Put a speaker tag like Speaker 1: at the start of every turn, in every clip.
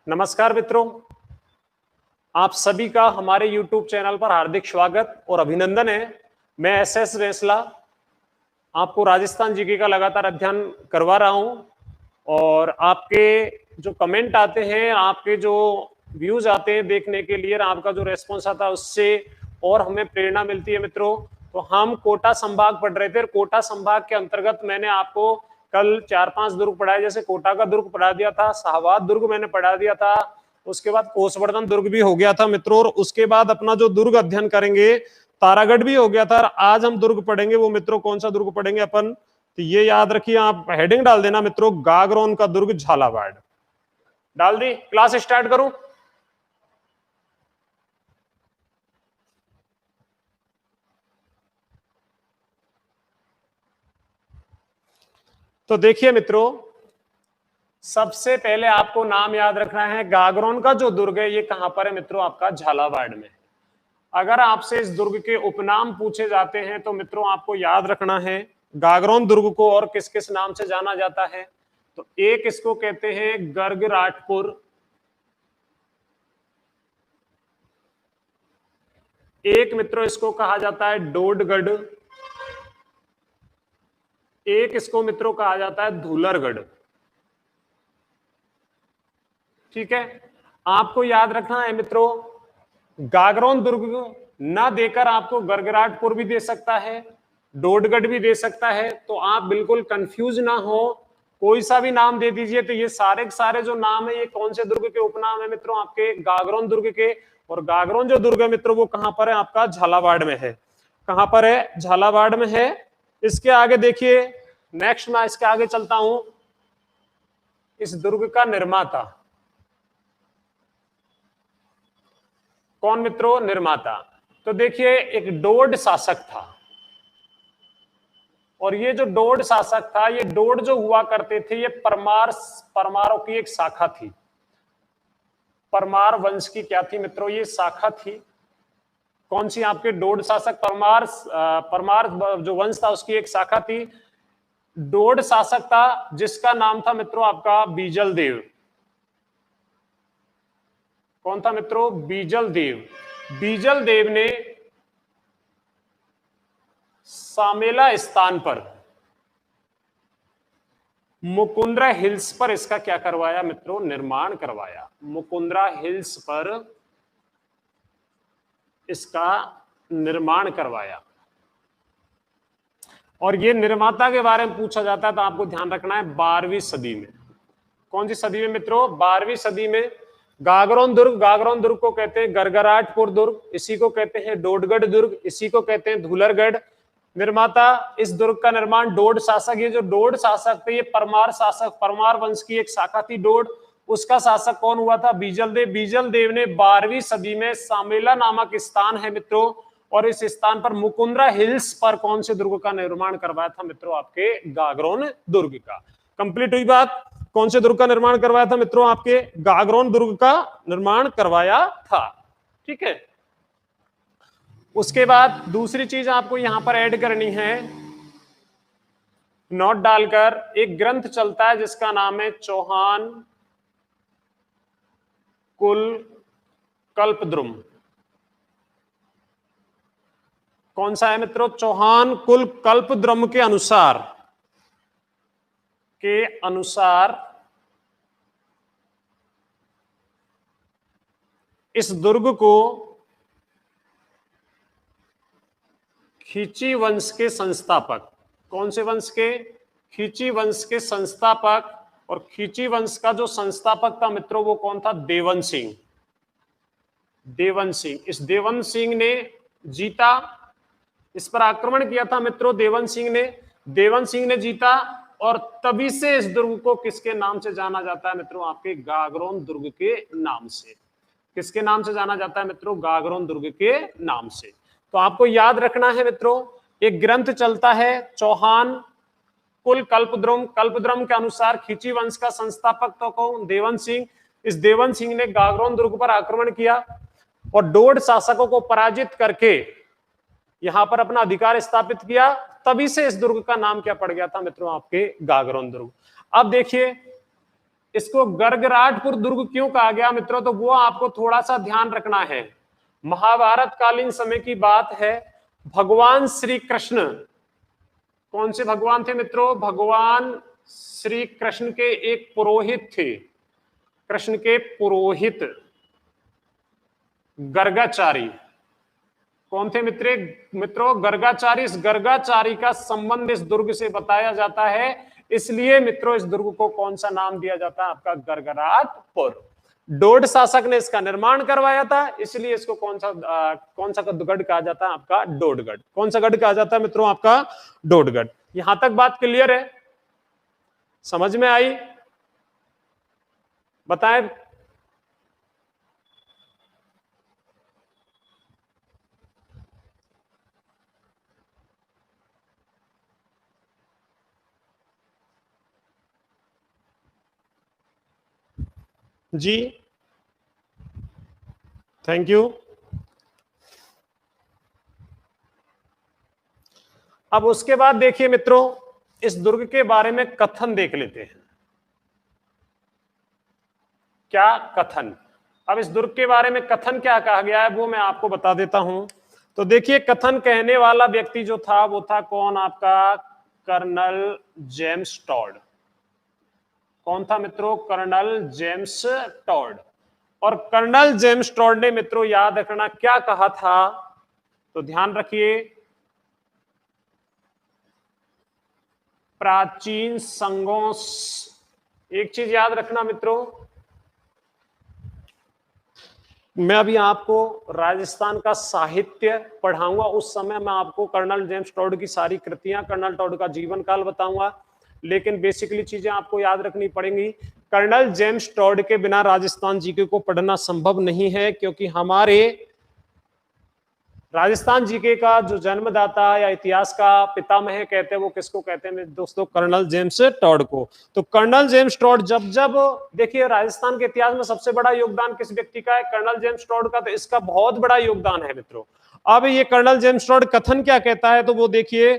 Speaker 1: नमस्कार मित्रों, आप सभी का हमारे YouTube चैनल पर हार्दिक स्वागत और अभिनंदन है। मैं एस रेसला आपको राजस्थान जीके का लगातार अध्ययन करवा रहा हूं और आपके जो कमेंट आते हैं, आपके जो व्यूज आते हैं देखने के लिए, आपका जो रेस्पॉन्स आता है उससे और हमें प्रेरणा मिलती है मित्रों। तो हम कोटा संभाग पढ़ रहे थे और कोटा संभाग के अंतर्गत मैंने आपको कल 4-5 दुर्ग पढ़ाए। जैसे कोटा का दुर्ग पढ़ा दिया था, शाहबाद दुर्ग मैंने पढ़ा दिया था, उसके बाद कोसवर्धन दुर्ग भी हो गया था मित्रों, और उसके बाद अपना जो दुर्ग अध्ययन करेंगे तारागढ़ भी हो गया था। आज हम दुर्ग पढ़ेंगे, वो मित्रों कौन सा दुर्ग पढ़ेंगे अपन, तो ये याद रखिए, आप हेडिंग डाल देना मित्रों, गागरोन का दुर्ग झालावाड़। डाल दी, क्लास स्टार्ट करूं। तो देखिए मित्रों, सबसे पहले आपको नाम याद रखना है। गागरोन का जो दुर्ग है ये कहां पर है मित्रों, आपका झालावाड़ में। अगर आपसे इस दुर्ग के उपनाम पूछे जाते हैं तो मित्रों आपको याद रखना है गागरोन दुर्ग को और किस किस नाम से जाना जाता है। तो एक इसको कहते हैं गर्गराटपुर, एक मित्रों इसको कहा जाता है डोडगढ़, एक इसको मित्रों कहा जाता है धूलरगढ़। ठीक है, आपको याद रखना है मित्रों, गागरोन दुर्ग ना देकर आपको गरगराटपुर भी दे सकता है, डोडगढ़ भी दे सकता है। तो आप बिल्कुल कंफ्यूज ना हो, कोई सा भी नाम दे दीजिए। तो ये सारे के सारे जो नाम है ये कौन से दुर्ग के उपनाम है मित्रों, आपके गागरोन दुर्ग के। और गागरोन जो दुर्ग है मित्रों वो कहां पर है, आपका झालावाड़ में है। कहां पर है, झालावाड़ में है। इसके आगे देखिए, नेक्स्ट मैं इसके आगे चलता हूं। इस दुर्ग का निर्माता कौन मित्रों, निर्माता। तो देखिए, एक डोड शासक था, और ये जो डोड शासक था, ये डोड जो हुआ करते थे ये परमारों की एक शाखा थी। परमार वंश की क्या थी मित्रों, ये शाखा थी। कौन सी, आपके डोड शासक परमार जो वंश था उसकी एक शाखा थी। डोड शासक था जिसका नाम था मित्रों आपका बीजल देव। कौन था मित्रों, बीजल देव। बीजल देव ने सामेला स्थान पर मुकुंदरा हिल्स पर इसका क्या करवाया मित्रों, निर्माण करवाया। मुकुंदरा हिल्स पर इसका निर्माण करवाया। और ये निर्माता के बारे में पूछा जाता है तो आपको ध्यान रखना है 12वीं सदी में। कौन सी सदी में मित्रों, 12वीं सदी में। गागरोन दुर्ग को कहते हैं गरगराटपुर दुर्ग, इसी को कहते हैं डोडगढ़ दुर्ग, इसी को कहते हैं धूलरगढ़। निर्माता इस दुर्ग का निर्माण डोड शासक, ये जो डोड शासक थे ये परमार शासक, परमार वंश की एक शाखा थी डोड, उसका शासक कौन हुआ था, बीजल देव। बीजल देव ने 12वीं सदी में सामेला नामक स्थान है मित्रों, और इस स्थान पर मुकुंदरा हिल्स पर कौन से दुर्ग का निर्माण करवाया था मित्रों, आपके गागरोन दुर्ग का। कंप्लीट हुई बात। कौन से दुर्ग का निर्माण करवाया था मित्रों, आपके गागरोन दुर्ग का निर्माण करवाया था। ठीक है, उसके बाद दूसरी चीज आपको यहां पर ऐड करनी है, नोट डालकर। एक ग्रंथ चलता है जिसका नाम है चौहान कुल कल्पद्रुम। कौन सा है मित्रों, चौहान कुल कल्पद्रुम के अनुसार इस दुर्ग को खींची वंश के संस्थापक, कौन से वंश के, खींची वंश के संस्थापक, और खींची वंश का जो संस्थापक था मित्रों वो कौन था, देवन सिंह। देवन सिंह, इस देवन सिंह ने जीता, इस पर आक्रमण किया था मित्रों देवन सिंह ने जीता, और तभी से इस दुर्ग को किसके नाम से जाना जाता है मित्रों, आपके गागरोन दुर्ग के नाम से। किसके नाम से जाना जाता है मित्रों, गागरोन दुर्ग के नाम से। तो आपको याद रखना है मित्रों, एक ग्रंथ चलता है चौहान कुल कल्पद्रुम के अनुसार खींची वंश का संस्थापक तो कौन, देवन सिंह। इस देवन सिंह ने गागरोन दुर्ग पर आक्रमण किया और डोड शासकों को पराजित करके यहां पर अपना अधिकार स्थापित किया, तभी से इस दुर्ग का नाम क्या पड़ गया था मित्रों, आपके गागरोन दुर्ग। अब देखिए, इसको गरगराटपुर दुर्ग क्यों कहा गया मित्रों, तो वो आपको थोड़ा सा ध्यान रखना है। महाभारत कालीन समय की बात है। भगवान श्री कृष्ण, कौन से भगवान थे मित्रों, भगवान श्री कृष्ण के एक पुरोहित थे, कृष्ण के पुरोहित गर्गाचारी। कौन थे मित्रों, गर्गाचारी। इस गर्गाचारी का संबंध इस दुर्ग से बताया जाता है, इसलिए मित्रों इस दुर्ग को कौन सा नाम दिया जाता है आपका, गरगराटपुर। डोड शासक ने इसका निर्माण करवाया था, इसलिए इसको कौन सा गढ़ कहा जाता है आपका, डोडगढ़। कौन सा गढ़ कहा जाता है मित्रों आपका, डोडगढ़। यहां तक बात क्लियर है, समझ में आई, बताएं। जी थैंक यू। अब उसके बाद देखिए मित्रों, इस दुर्ग के बारे में कथन देख लेते हैं। क्या कथन, अब इस दुर्ग के बारे में कथन क्या कहा गया है वो मैं आपको बता देता हूं। तो देखिए, कथन कहने वाला व्यक्ति जो था वो था कौन, आपका कर्नल जेम्स टॉड। कौन था मित्रों, कर्नल जेम्स टॉड। और कर्नल जेम्स टॉड ने मित्रों याद रखना क्या कहा था, तो ध्यान रखिए, प्राचीन संघों, एक चीज याद रखना मित्रों, मैं अभी आपको राजस्थान का साहित्य पढ़ाऊंगा, उस समय मैं आपको कर्नल जेम्स टॉड की सारी कृतियां, कर्नल टॉड का जीवन काल बताऊंगा, लेकिन बेसिकली चीजें आपको याद रखनी पड़ेंगी। कर्नल जेम्स टॉड के बिना राजस्थान जीके को पढ़ना संभव नहीं है, क्योंकि हमारे राजस्थान जीके का जो जन्मदाता या इतिहास का पितामह कहते हैं वो किसको कहते हैं दोस्तों, कर्नल जेम्स टॉड को। तो कर्नल जेम्स टॉड जब जब देखिए, राजस्थान के इतिहास में सबसे बड़ा योगदान किस व्यक्ति का है, कर्नल जेम्स टॉड का, तो इसका बहुत बड़ा योगदान है मित्रों। अब ये कर्नल जेम्स टॉड कथन क्या कहता है, तो वो देखिए,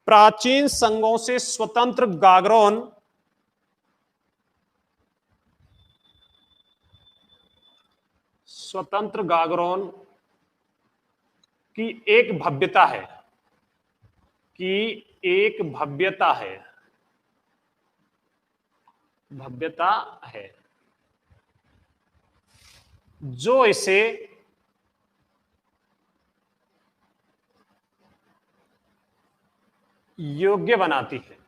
Speaker 1: प्राचीन संघों से स्वतंत्र गागरोन, स्वतंत्र गागरोन की एक भव्यता है, की एक भव्यता है, भव्यता है जो इसे योग्य बनाती है,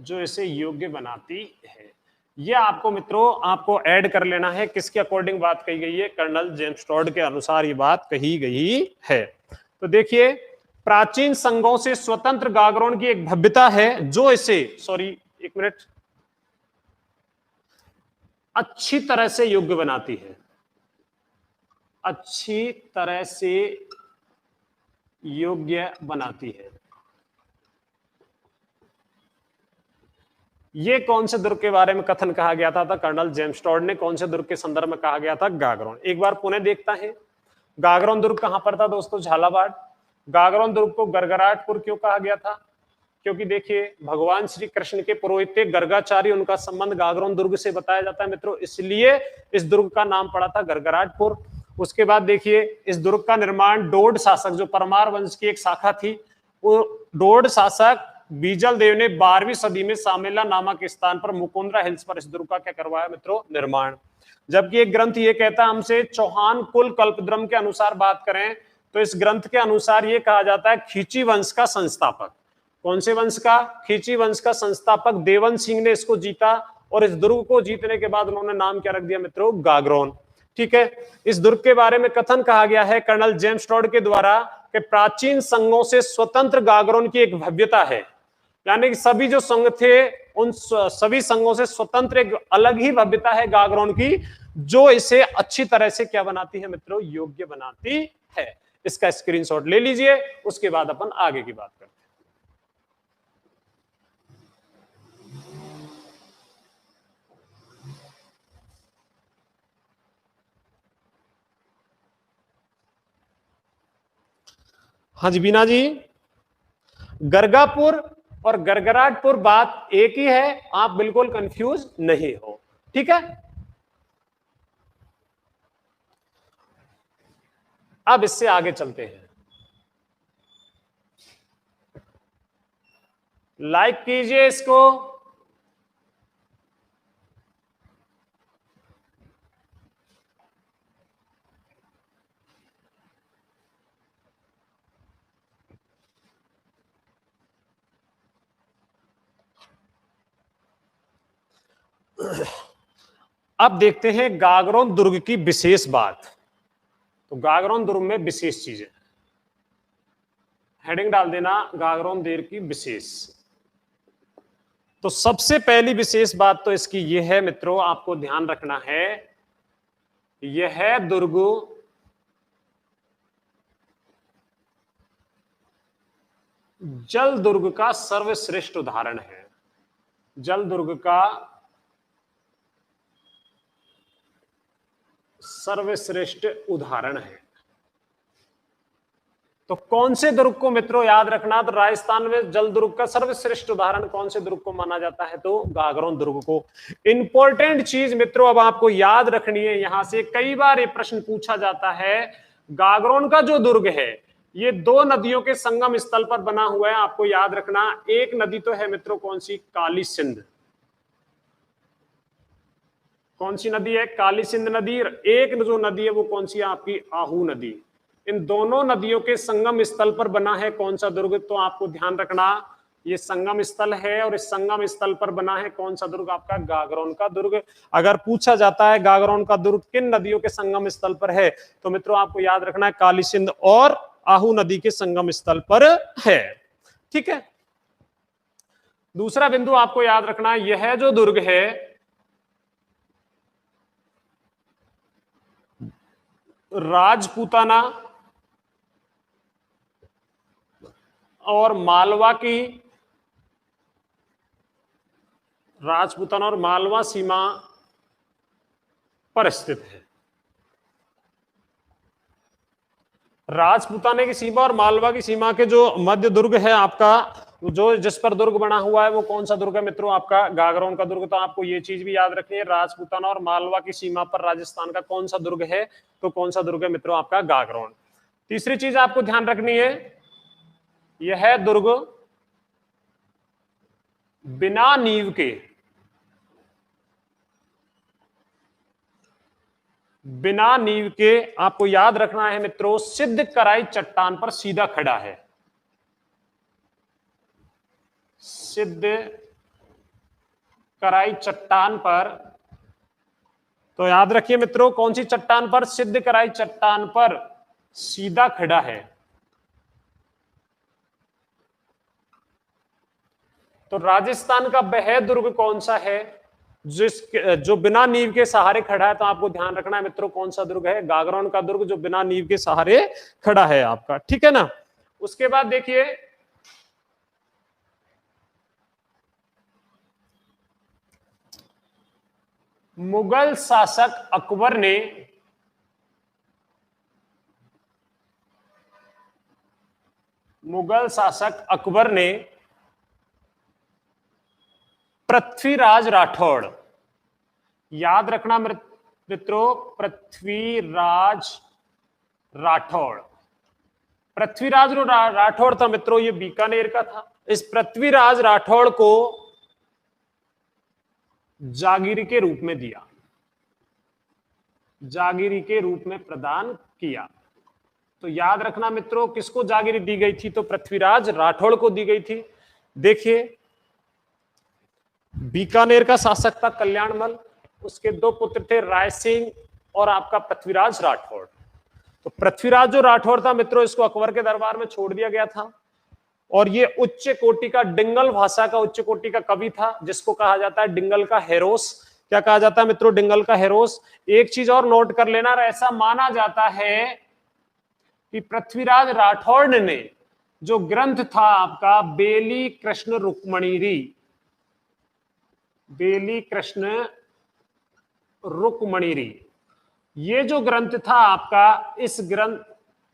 Speaker 1: जो इसे योग्य बनाती है। यह आपको मित्रों आपको ऐड कर लेना है, किसके अकॉर्डिंग बात कही गई है, कर्नल जेम्स टॉड के अनुसार ये बात कही गई है। तो देखिए, प्राचीन संघों से स्वतंत्र गागरोन की एक भव्यता है जो इसे, सॉरी एक मिनट, अच्छी तरह से योग्य बनाती है, अच्छी तरह से योग्य बनाती है। ये कौन से दुर्ग के बारे में कथन कहा गया था कर्नल जेम्स टॉड ने, कौन से दुर्ग के संदर्भ में कहा गया था, गागरोन। एक बार पुनः देखता है, गागरोन दुर्ग कहां पर था दोस्तों, झालावाड़। गागरोन दुर्ग को गरगराटपुर क्यों कहा गया था, क्योंकि देखिए भगवान श्री कृष्ण के पुरोहित गर्गाचारी, उनका संबंध गागरोन दुर्ग से बताया जाता है मित्रों, इसलिए इस दुर्ग का नाम पड़ा था गरगराटपुर। उसके बाद देखिए, इस दुर्ग का निर्माण डोड शासक, जो परमार वंश की एक शाखा थी, वो डोड शासक बीजल देव ने 12वीं सदी में सामेला नामक स्थान पर मुकुंदरा हिल्स पर इस दुर्ग का क्या करवाया मित्रों, निर्माण। जबकि एक ग्रंथ ये कहता हमसे, चौहान कुल कल्पद्रम के अनुसार बात करें तो इस ग्रंथ के अनुसार ये कहा जाता है खींची वंश का संस्थापक। कौन से वंश का, खींची वंश का संस्थापक देवन सिंह ने इसको जीता, और इस दुर्ग को जीतने के बाद उन्होंने नाम क्या रख दिया मित्रों, गागरोन। ठीक है, इस दुर्ग के बारे में कथन कहा गया है कर्नल जेम्स टॉड के द्वारा कि प्राचीन संघों से स्वतंत्र गागरोन की एक भव्यता है, यानी कि सभी जो संघ थे उन सभी संघों से स्वतंत्र एक अलग ही भव्यता है गागरोन की, जो इसे अच्छी तरह से क्या बनाती है मित्रों, योग्य बनाती है। इसका स्क्रीनशॉट ले लीजिए, उसके बाद अपन आगे की बात करते हैं। हाँ जी बीना जी, गरगापुर और गरगराटपुर बात एक ही है, आप बिल्कुल कंफ्यूज नहीं हो। ठीक है, अब इससे आगे चलते हैं। लाइक कीजिए इसको। अब देखते हैं गागरोन दुर्ग की विशेष बात। तो गागरोन दुर्ग में विशेष चीजें, हेडिंग डाल देना गागरोन दुर्ग की विशेष। तो सबसे पहली विशेष बात तो इसकी यह है मित्रों, आपको ध्यान रखना है, यह दुर्ग जल दुर्ग का सर्वश्रेष्ठ उदाहरण है। जल दुर्ग का सर्वश्रेष्ठ उदाहरण है। तो कौन से दुर्ग को मित्रों याद रखना, तो राजस्थान में जल दुर्ग का सर्वश्रेष्ठ उदाहरण कौन से दुर्ग को माना जाता है, तो गागरोन दुर्ग को। इंपॉर्टेंट चीज मित्रों अब आपको याद रखनी है, यहां से कई बार ये प्रश्न पूछा जाता है। गागरोन का जो दुर्ग है ये दो नदियों के संगम स्थल पर बना हुआ है, आपको याद रखना। एक नदी तो है मित्रों कौन सी, काली सिंध। कौन सी नदी है, काली सिंध नदी। एक जो नदी है वो कौन सी है, आपकी आहू नदी। इन दोनों नदियों के संगम स्थल पर बना है कौन सा दुर्ग, तो आपको ध्यान रखना ये संगम स्थल है, और इस संगम स्थल पर बना है कौन सा दुर्ग, आपका गागरोन का दुर्ग। अगर पूछा जाता है गागरोन का दुर्ग किन नदियों के संगम स्थल पर है, तो मित्रों आपको याद रखना है काली सिंध और आहू नदी के संगम स्थल पर है। ठीक है, दूसरा बिंदु आपको याद रखना है, यह जो दुर्ग है राजपूताना और मालवा की, राजपूताना और मालवा सीमा पर स्थित है। राजपूताना की सीमा और मालवा की सीमा के जो मध्य दुर्ग है आपका, जो जिस पर दुर्ग बना हुआ है वो कौन सा दुर्ग है मित्रों, आपका गागरोन का दुर्ग। तो आपको ये चीज भी याद रखनी है, राजपूताना और मालवा की सीमा पर राजस्थान का कौन सा दुर्ग है, तो कौन सा दुर्ग है मित्रों, आपका गागरोन। तीसरी चीज आपको ध्यान रखनी है, यह दुर्ग बिना नींव के, बिना नींव के आपको याद रखना है मित्रों, सिद्ध कराई चट्टान पर सीधा खड़ा है। सिद्ध कराई चट्टान पर, तो याद रखिए मित्रों कौन सी चट्टान पर, सिद्ध कराई चट्टान पर सीधा खड़ा है। तो राजस्थान का वह दुर्ग कौन सा है जो बिना नींव के सहारे खड़ा है, तो आपको ध्यान रखना है मित्रों कौन सा दुर्ग है, गागरोन का दुर्ग जो बिना नींव के सहारे खड़ा है आपका। ठीक है ना। उसके बाद देखिए मुगल शासक अकबर ने पृथ्वीराज राठौड़, याद रखना मित्रों पृथ्वीराज राठौड़। पृथ्वीराज राठौड़ था मित्रों, ये बीकानेर का था। इस पृथ्वीराज राठौड़ को जागीरी के रूप में दिया, जागीरी के रूप में प्रदान किया। तो याद रखना मित्रों किसको जागीरी दी गई थी, तो पृथ्वीराज राठौड़ को दी गई थी। देखिए बीकानेर का शासक था कल्याणमल, उसके दो पुत्र थे राय सिंह और आपका पृथ्वीराज राठौड़। तो पृथ्वीराज जो राठौड़ था मित्रों, इसको अकबर के दरबार में छोड़ दिया गया था, और ये उच्च कोटि का डिंगल भाषा का उच्च कोटि का कवि था, जिसको कहा जाता है डिंगल का हेरोस। क्या कहा जाता है मित्रों, डिंगल का हेरोस। एक चीज और नोट कर लेना, ऐसा माना जाता है कि पृथ्वीराज राठौड़ ने जो ग्रंथ था आपका बेली कृष्ण रुक्मणीरी, बेली कृष्ण रुक्मणीरी, ये जो ग्रंथ था आपका, इस ग्रंथ,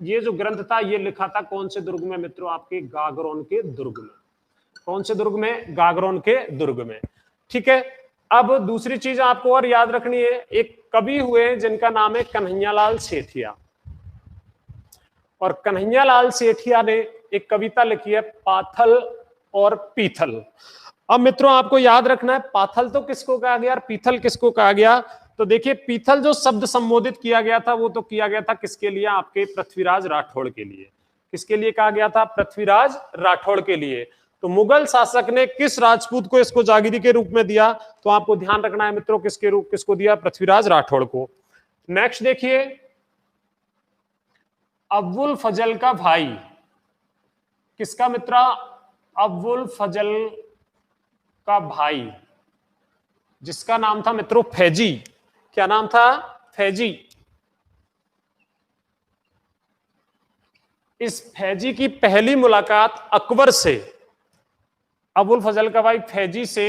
Speaker 1: ये जो ग्रंथ था ये लिखा था कौन से दुर्ग में मित्रों, आपके गागरोन के दुर्ग में। कौन से दुर्ग में? गागरोन के दुर्ग में। ठीक है, अब दूसरी चीज आपको और याद रखनी है, एक कवि हुए हैं जिनका नाम है कन्हैयालाल सेठिया, और कन्हैयालाल सेठिया ने एक कविता लिखी है पाथल और पीथल। अब मित्रों आपको याद रखना है, पाथल तो किसको कहा गया और पीथल किसको कहा गया? तो देखिए, पीथल जो शब्द संबोधित किया गया था वो तो किया गया था किसके लिए? आपके पृथ्वीराज राठौड़ के लिए। किसके लिए कहा गया था? पृथ्वीराज राठौड़ के लिए। तो मुगल शासक ने किस राजपूत को इसको जागीरी के रूप में दिया? तो आपको ध्यान रखना है मित्रों, किसको दिया? पृथ्वीराज राठौड़ को। नेक्स्ट देखिए, अब्बुल फजल का भाई, किसका मित्रा? अब्बुल फजल का भाई, जिसका नाम था मित्रों फैजी। क्या नाम था? फैजी। इस फैजी की पहली मुलाकात अकबर से, अबुल फजल का भाई फैजी से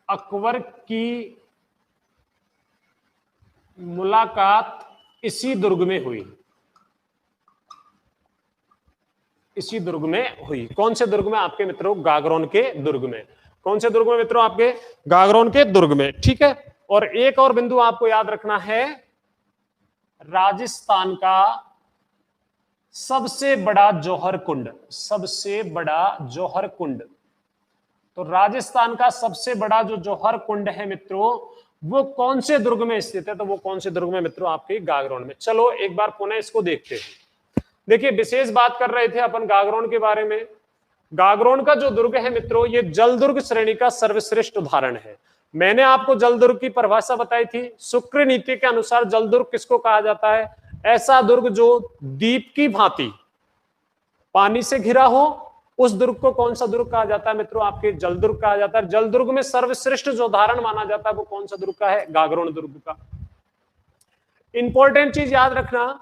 Speaker 1: अकबर की मुलाकात इसी दुर्ग में हुई। इसी दुर्ग में हुई। कौन से दुर्ग में? आपके मित्रों गागरोन के दुर्ग में। कौन से दुर्ग में मित्रों? आपके गागरोन के दुर्ग में। ठीक है, और एक और बिंदु आपको याद रखना है, राजस्थान का सबसे बड़ा जौहर कुंड, सबसे बड़ा जौहर कुंड। तो राजस्थान का सबसे बड़ा जो जौहर कुंड है मित्रों, वो कौन से दुर्ग में स्थित है? तो वो कौन से दुर्ग में मित्रों? आपके गागरोन में। चलो एक बार पुनः इसको देखते हैं। देखिए, विशेष बात कर रहे थे अपन गागरोन के बारे में। गागरोन का जो दुर्ग है मित्रों, ये जलदुर्ग श्रेणी का सर्वश्रेष्ठ उदाहरण है। मैंने आपको जलदुर्ग की परिभाषा बताई थी। शुक्र नीति के अनुसार जलदुर्ग किसको कहा जाता है? ऐसा दुर्ग जो दीप की भांति पानी से घिरा हो, उस दुर्ग को कौन सा दुर्ग कहा जाता है मित्रों? आपके जलदुर्ग कहा जाता है। जलदुर्ग में सर्वश्रेष्ठ जो उदाहरण माना जाता है वो कौन सा दुर्ग का है? गागरोन दुर्ग का। इंपॉर्टेंट चीज याद रखना,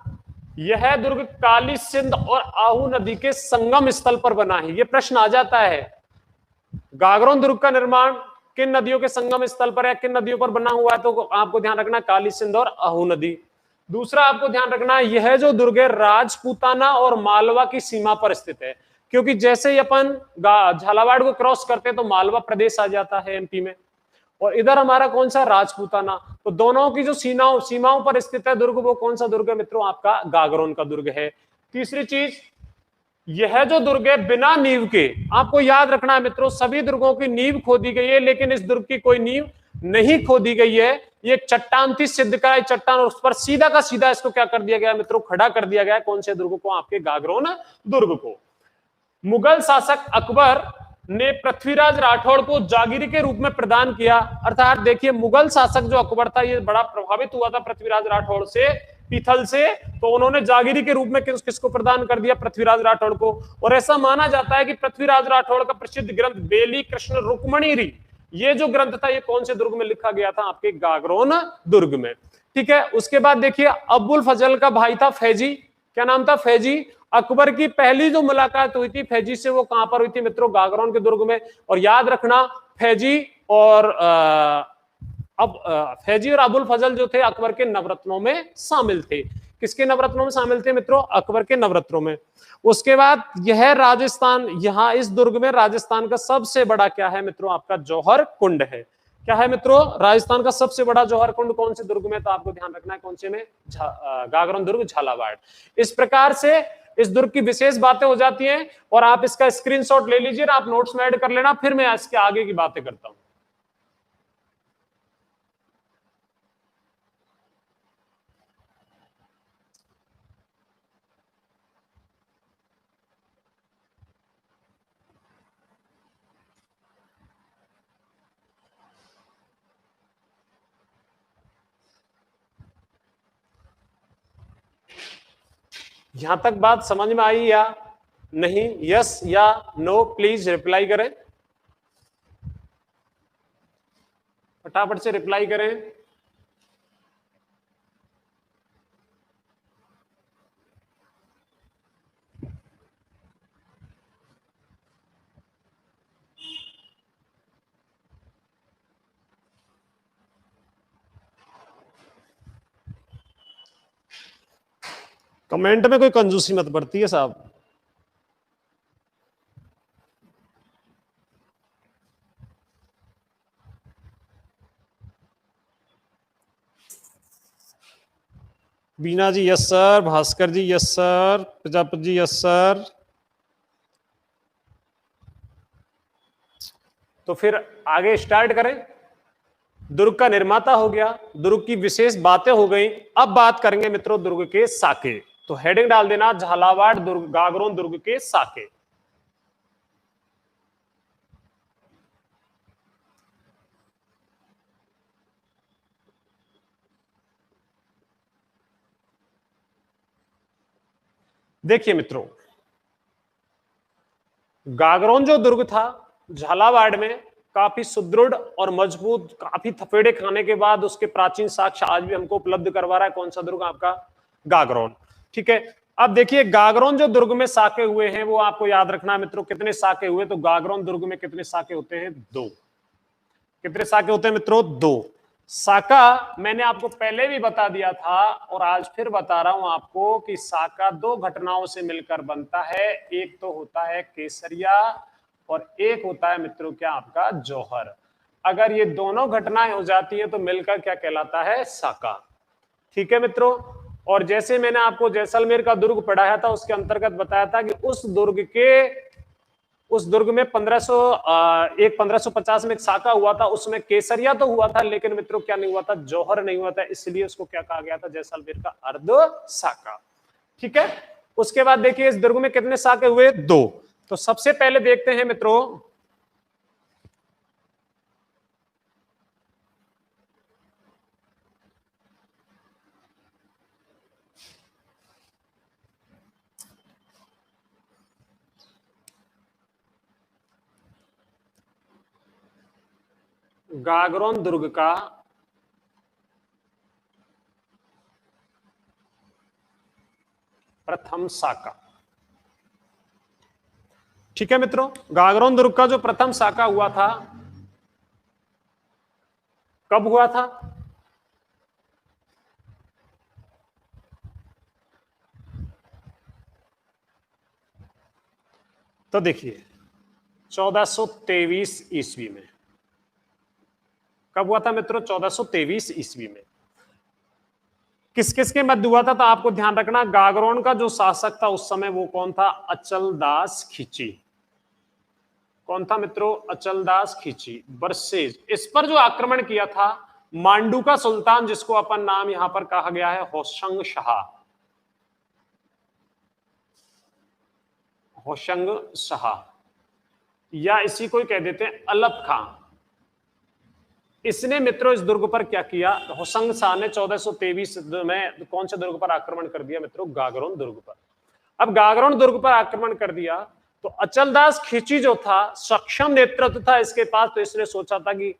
Speaker 1: यह दुर्ग काली सिंध और आहू नदी के संगम स्थल पर बना है। यह प्रश्न आ जाता है, गागरोन दुर्ग का निर्माण किन नदियों के संगम स्थल पर है, किन नदियों पर बना हुआ है? तो आपको ध्यान रखना, काली सिंध और आहू नदी। दूसरा आपको ध्यान रखना, यह जो दुर्ग है राजपूताना और मालवा की सीमा पर स्थित है, क्योंकि जैसे ही अपन झालावाड़ को क्रॉस करते हैं तो मालवा प्रदेश आ जाता है एमपी में, और इधर हमारा कौन सा? राजपूताना। तो दोनों की जो सीमाओं पर स्थित है दुर्ग, वो कौन सा दुर्ग है मित्रों? आपका गागरोन का दुर्ग है। तीसरी चीज, यह जो दुर्ग है बिना नींव के, आपको याद रखना है मित्रों, सभी दुर्गों की नींव खोदी गई है, लेकिन इस दुर्ग की कोई नींव नहीं खोदी गई है। ये एक चट्टान थी, सिद्ध का चट्टान, और उस पर सीधा का सीधा इसको क्या कर दिया गया मित्रों? खड़ा कर दिया गया। कौन से दुर्ग को? आपके गागरोन दुर्ग को। मुगल शासक अकबर ने पृथ्वीराज राठौड़ को जागीरी के रूप में प्रदान किया। अर्थात देखिए, मुगल शासक जो अकबर था ये बड़ा प्रभावित हुआ था पृथ्वीराज राठौड़ से, पीथल से, तो उन्होंने जागीरी के रूप में किसको प्रदान कर दिया? पृथ्वीराज राठौड़ को। और ऐसा माना जाता है कि पृथ्वीराज राठौड़ का प्रसिद्ध ग्रंथ बेली कृष्ण रुक्मणी, ये जो ग्रंथ था ये कौन से दुर्ग में लिखा गया था? आपके गागरोन दुर्ग में। ठीक है, उसके बाद देखिए, अब्बुल फजल का भाई था फैजी। क्या नाम था? फैजी। अकबर की पहली जो मुलाकात हुई थी फैजी से, वो कहां पर हुई थी मित्रों? गागरोन के दुर्ग में। और याद रखना, फैजी और फैजी और अबुल फजल जो थे अकबर के नवरत्नों में शामिल थे। किसके नवरत्नों में शामिल थे मित्रों? अकबर के नवरत्नों में। उसके बाद यह राजस्थान, यहां इस दुर्ग में राजस्थान का सबसे बड़ा क्या है मित्रों? आपका जौहर कुंड है। क्या है मित्रों? राजस्थान का सबसे बड़ा जौहर कुंड कौन से दुर्ग में? तो आपको ध्यान रखना है कौन से में? गागरोन दुर्ग, झालावाड़। इस प्रकार से इस दुर्ग की विशेष बातें हो जाती हैं, और आप इसका स्क्रीनशॉट ले लीजिए, आप नोट्स में ऐड कर लेना, फिर मैं इसके आगे की बातें करता हूं। यहां तक बात समझ में आई या नहीं? यस या नो प्लीज रिप्लाई करें, फटाफट से रिप्लाई करें। कमेंट में कोई कंजूसी मत बरती है साहब। बीना जी यस सर, भास्कर जी yes sir, Prajapati ji yes sir. तो फिर आगे स्टार्ट करें। दुर्ग का निर्माता हो गया, दुर्ग की विशेष बातें हो गई। अब बात करेंगे मित्रों दुर्ग के साके। तो हेडिंग डाल देना झालावाड़ दुर्ग, गागरोन दुर्ग के साके। देखिए मित्रों, गागरोन जो दुर्ग था झालावाड़ में, काफी सुदृढ़ और मजबूत, काफी थपेड़े खाने के बाद उसके प्राचीन साक्ष्य आज भी हमको उपलब्ध करवा रहा है। कौन सा दुर्ग? आपका गागरोन। ठीक है, अब देखिए गागरोन जो दुर्ग में साके हुए हैं वो आपको याद रखना है मित्रों। कितने साके हुए? तो गागरोन दुर्ग में कितने साके होते हैं? 2। कितने साके होते हैं मित्रों? 2 साका। मैंने आपको पहले भी बता दिया था और आज फिर बता रहा हूं आपको कि साका 2 घटनाओं से मिलकर बनता है। एक तो होता है केसरिया और एक होता है मित्रों क्या? आपका जौहर। अगर ये दोनों घटनाएं हो जाती है तो मिलकर क्या कहलाता है? साका। ठीक है मित्रों। और जैसे मैंने आपको जैसलमेर का दुर्ग पढ़ाया था उसके अंतर्गत बताया था कि उस दुर्ग में 1550 में एक साका हुआ था, उसमें केसरिया तो हुआ था लेकिन मित्रों क्या नहीं हुआ था? जौहर नहीं हुआ था, इसलिए उसको क्या कहा गया था? जैसलमेर का अर्ध साका। ठीक है, उसके बाद देखिए इस दुर्ग में कितने साके हुए? 2। तो सबसे पहले देखते हैं मित्रों गागरोन दुर्ग का प्रथम साका। ठीक है मित्रों, गागरोन दुर्ग का जो प्रथम साका हुआ था कब हुआ था? तो देखिए 1423 ईस्वी में। कब हुआ था मित्रों? 1423 ईस्वी में। किस किस के मध्य हुआ था? तो आपको ध्यान रखना गागरोन का जो शासक था उस समय वो कौन था? अचल दास खींची। कौन था मित्रों? अचल दास खींची। बरसेज, इस पर जो आक्रमण किया था मांडू का सुल्तान, जिसको अपन नाम यहां पर कहा गया है होशंग शाह। होशंग शाह या इसी को कह देते हैं अलप खां। इसने मित्रों इस दुर्ग पर क्या किया? होशंग शाह ने 1423 में कौन से दुर्ग पर आक्रमण कर दिया मित्रों? गागरोन दुर्ग पर। अब गागरोन दुर्ग पर आक्रमण कर दिया तो अचलदास खींची जो था, सक्षम नेतृत्व था इसके पास, तो इसने सोचा था कि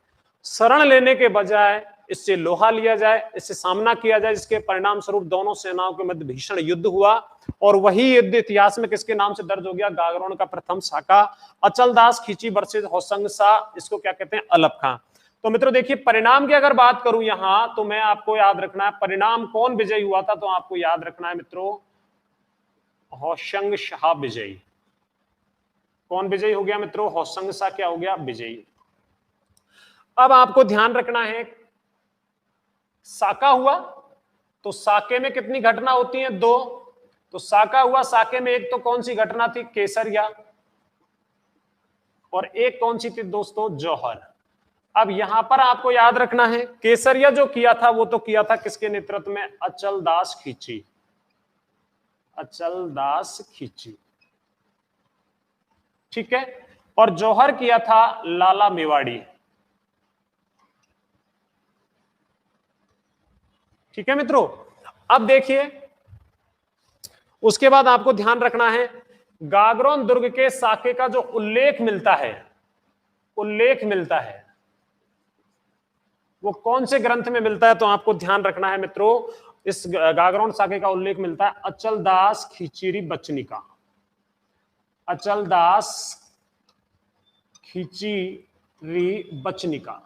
Speaker 1: शरण लेने के बजाय इससे लोहा लिया जाए, इससे सामना किया जाए, जिसके परिणाम स्वरूप दोनों सेनाओं के मध्य भीषण युद्ध हुआ। और वही युद्ध इतिहास में किसके नाम से दर्ज हो गया? गागरोन का प्रथम साका। अचलदास खींची वर्सेस होशंग शाह, इसको क्या कहते हैं? अलप खां। तो मित्रों देखिए परिणाम की अगर बात करूं यहां तो मैं आपको याद रखना है परिणाम कौन विजयी हुआ था? तो आपको याद रखना है मित्रों होशंग शाह विजयी। कौन विजयी हो गया मित्रों? होशंग शाह क्या हो गया? विजयी। अब आपको ध्यान रखना है साका हुआ तो साके में कितनी घटना होती है? 2। तो साका हुआ, साके में एक तो कौन सी घटना थी? केसरिया। और एक कौन सी थी दोस्तों? जौहर। अब यहां पर आपको याद रखना है केसरिया जो किया था वो तो किया था किसके नेतृत्व में? अचल दास खींची। अचल दास खींची। ठीक है, और जौहर किया था लाला मेवाड़ी। ठीक है मित्रों, अब देखिए उसके बाद आपको ध्यान रखना है गागरोन दुर्ग के साके का जो उल्लेख मिलता है, उल्लेख मिलता है वो कौन से ग्रंथ में मिलता है? तो आपको ध्यान रखना है मित्रों इस गागरोन साके का उल्लेख मिलता है अचल दास खींचीरी बचनिका। अचल दास खींचीरी बचनिका।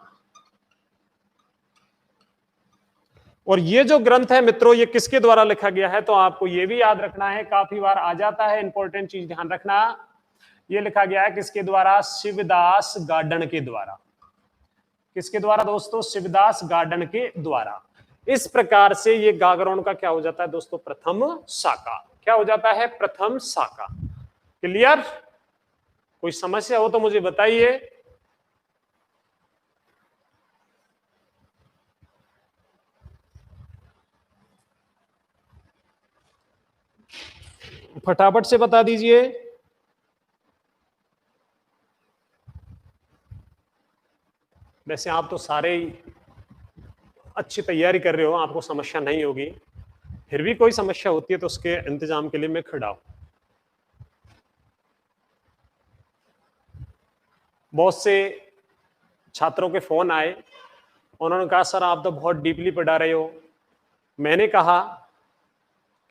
Speaker 1: और ये जो ग्रंथ है मित्रों ये किसके द्वारा लिखा गया है? तो आपको ये भी याद रखना है, काफी बार आ जाता है, इंपॉर्टेंट चीज ध्यान रखना। ये लिखा गया है किसके द्वारा? शिवदास गार्डन के द्वारा। किसके द्वारा दोस्तों? शिवदास गार्डन के द्वारा। इस प्रकार से ये गागरोन का क्या हो जाता है दोस्तों, प्रथम शाखा। क्या हो जाता है, प्रथम शाखा। क्लियर? कोई समस्या हो तो मुझे बताइए। फटाफट से बता दीजिए। वैसे आप तो सारे ही अच्छी तैयारी कर रहे हो, आपको समस्या नहीं होगी। फिर भी कोई समस्या होती है तो उसके इंतजाम के लिए मैं खड़ा हूं। बहुत से छात्रों के फोन आए, उन्होंने कहा सर आप तो बहुत डीपली पढ़ा रहे हो। मैंने कहा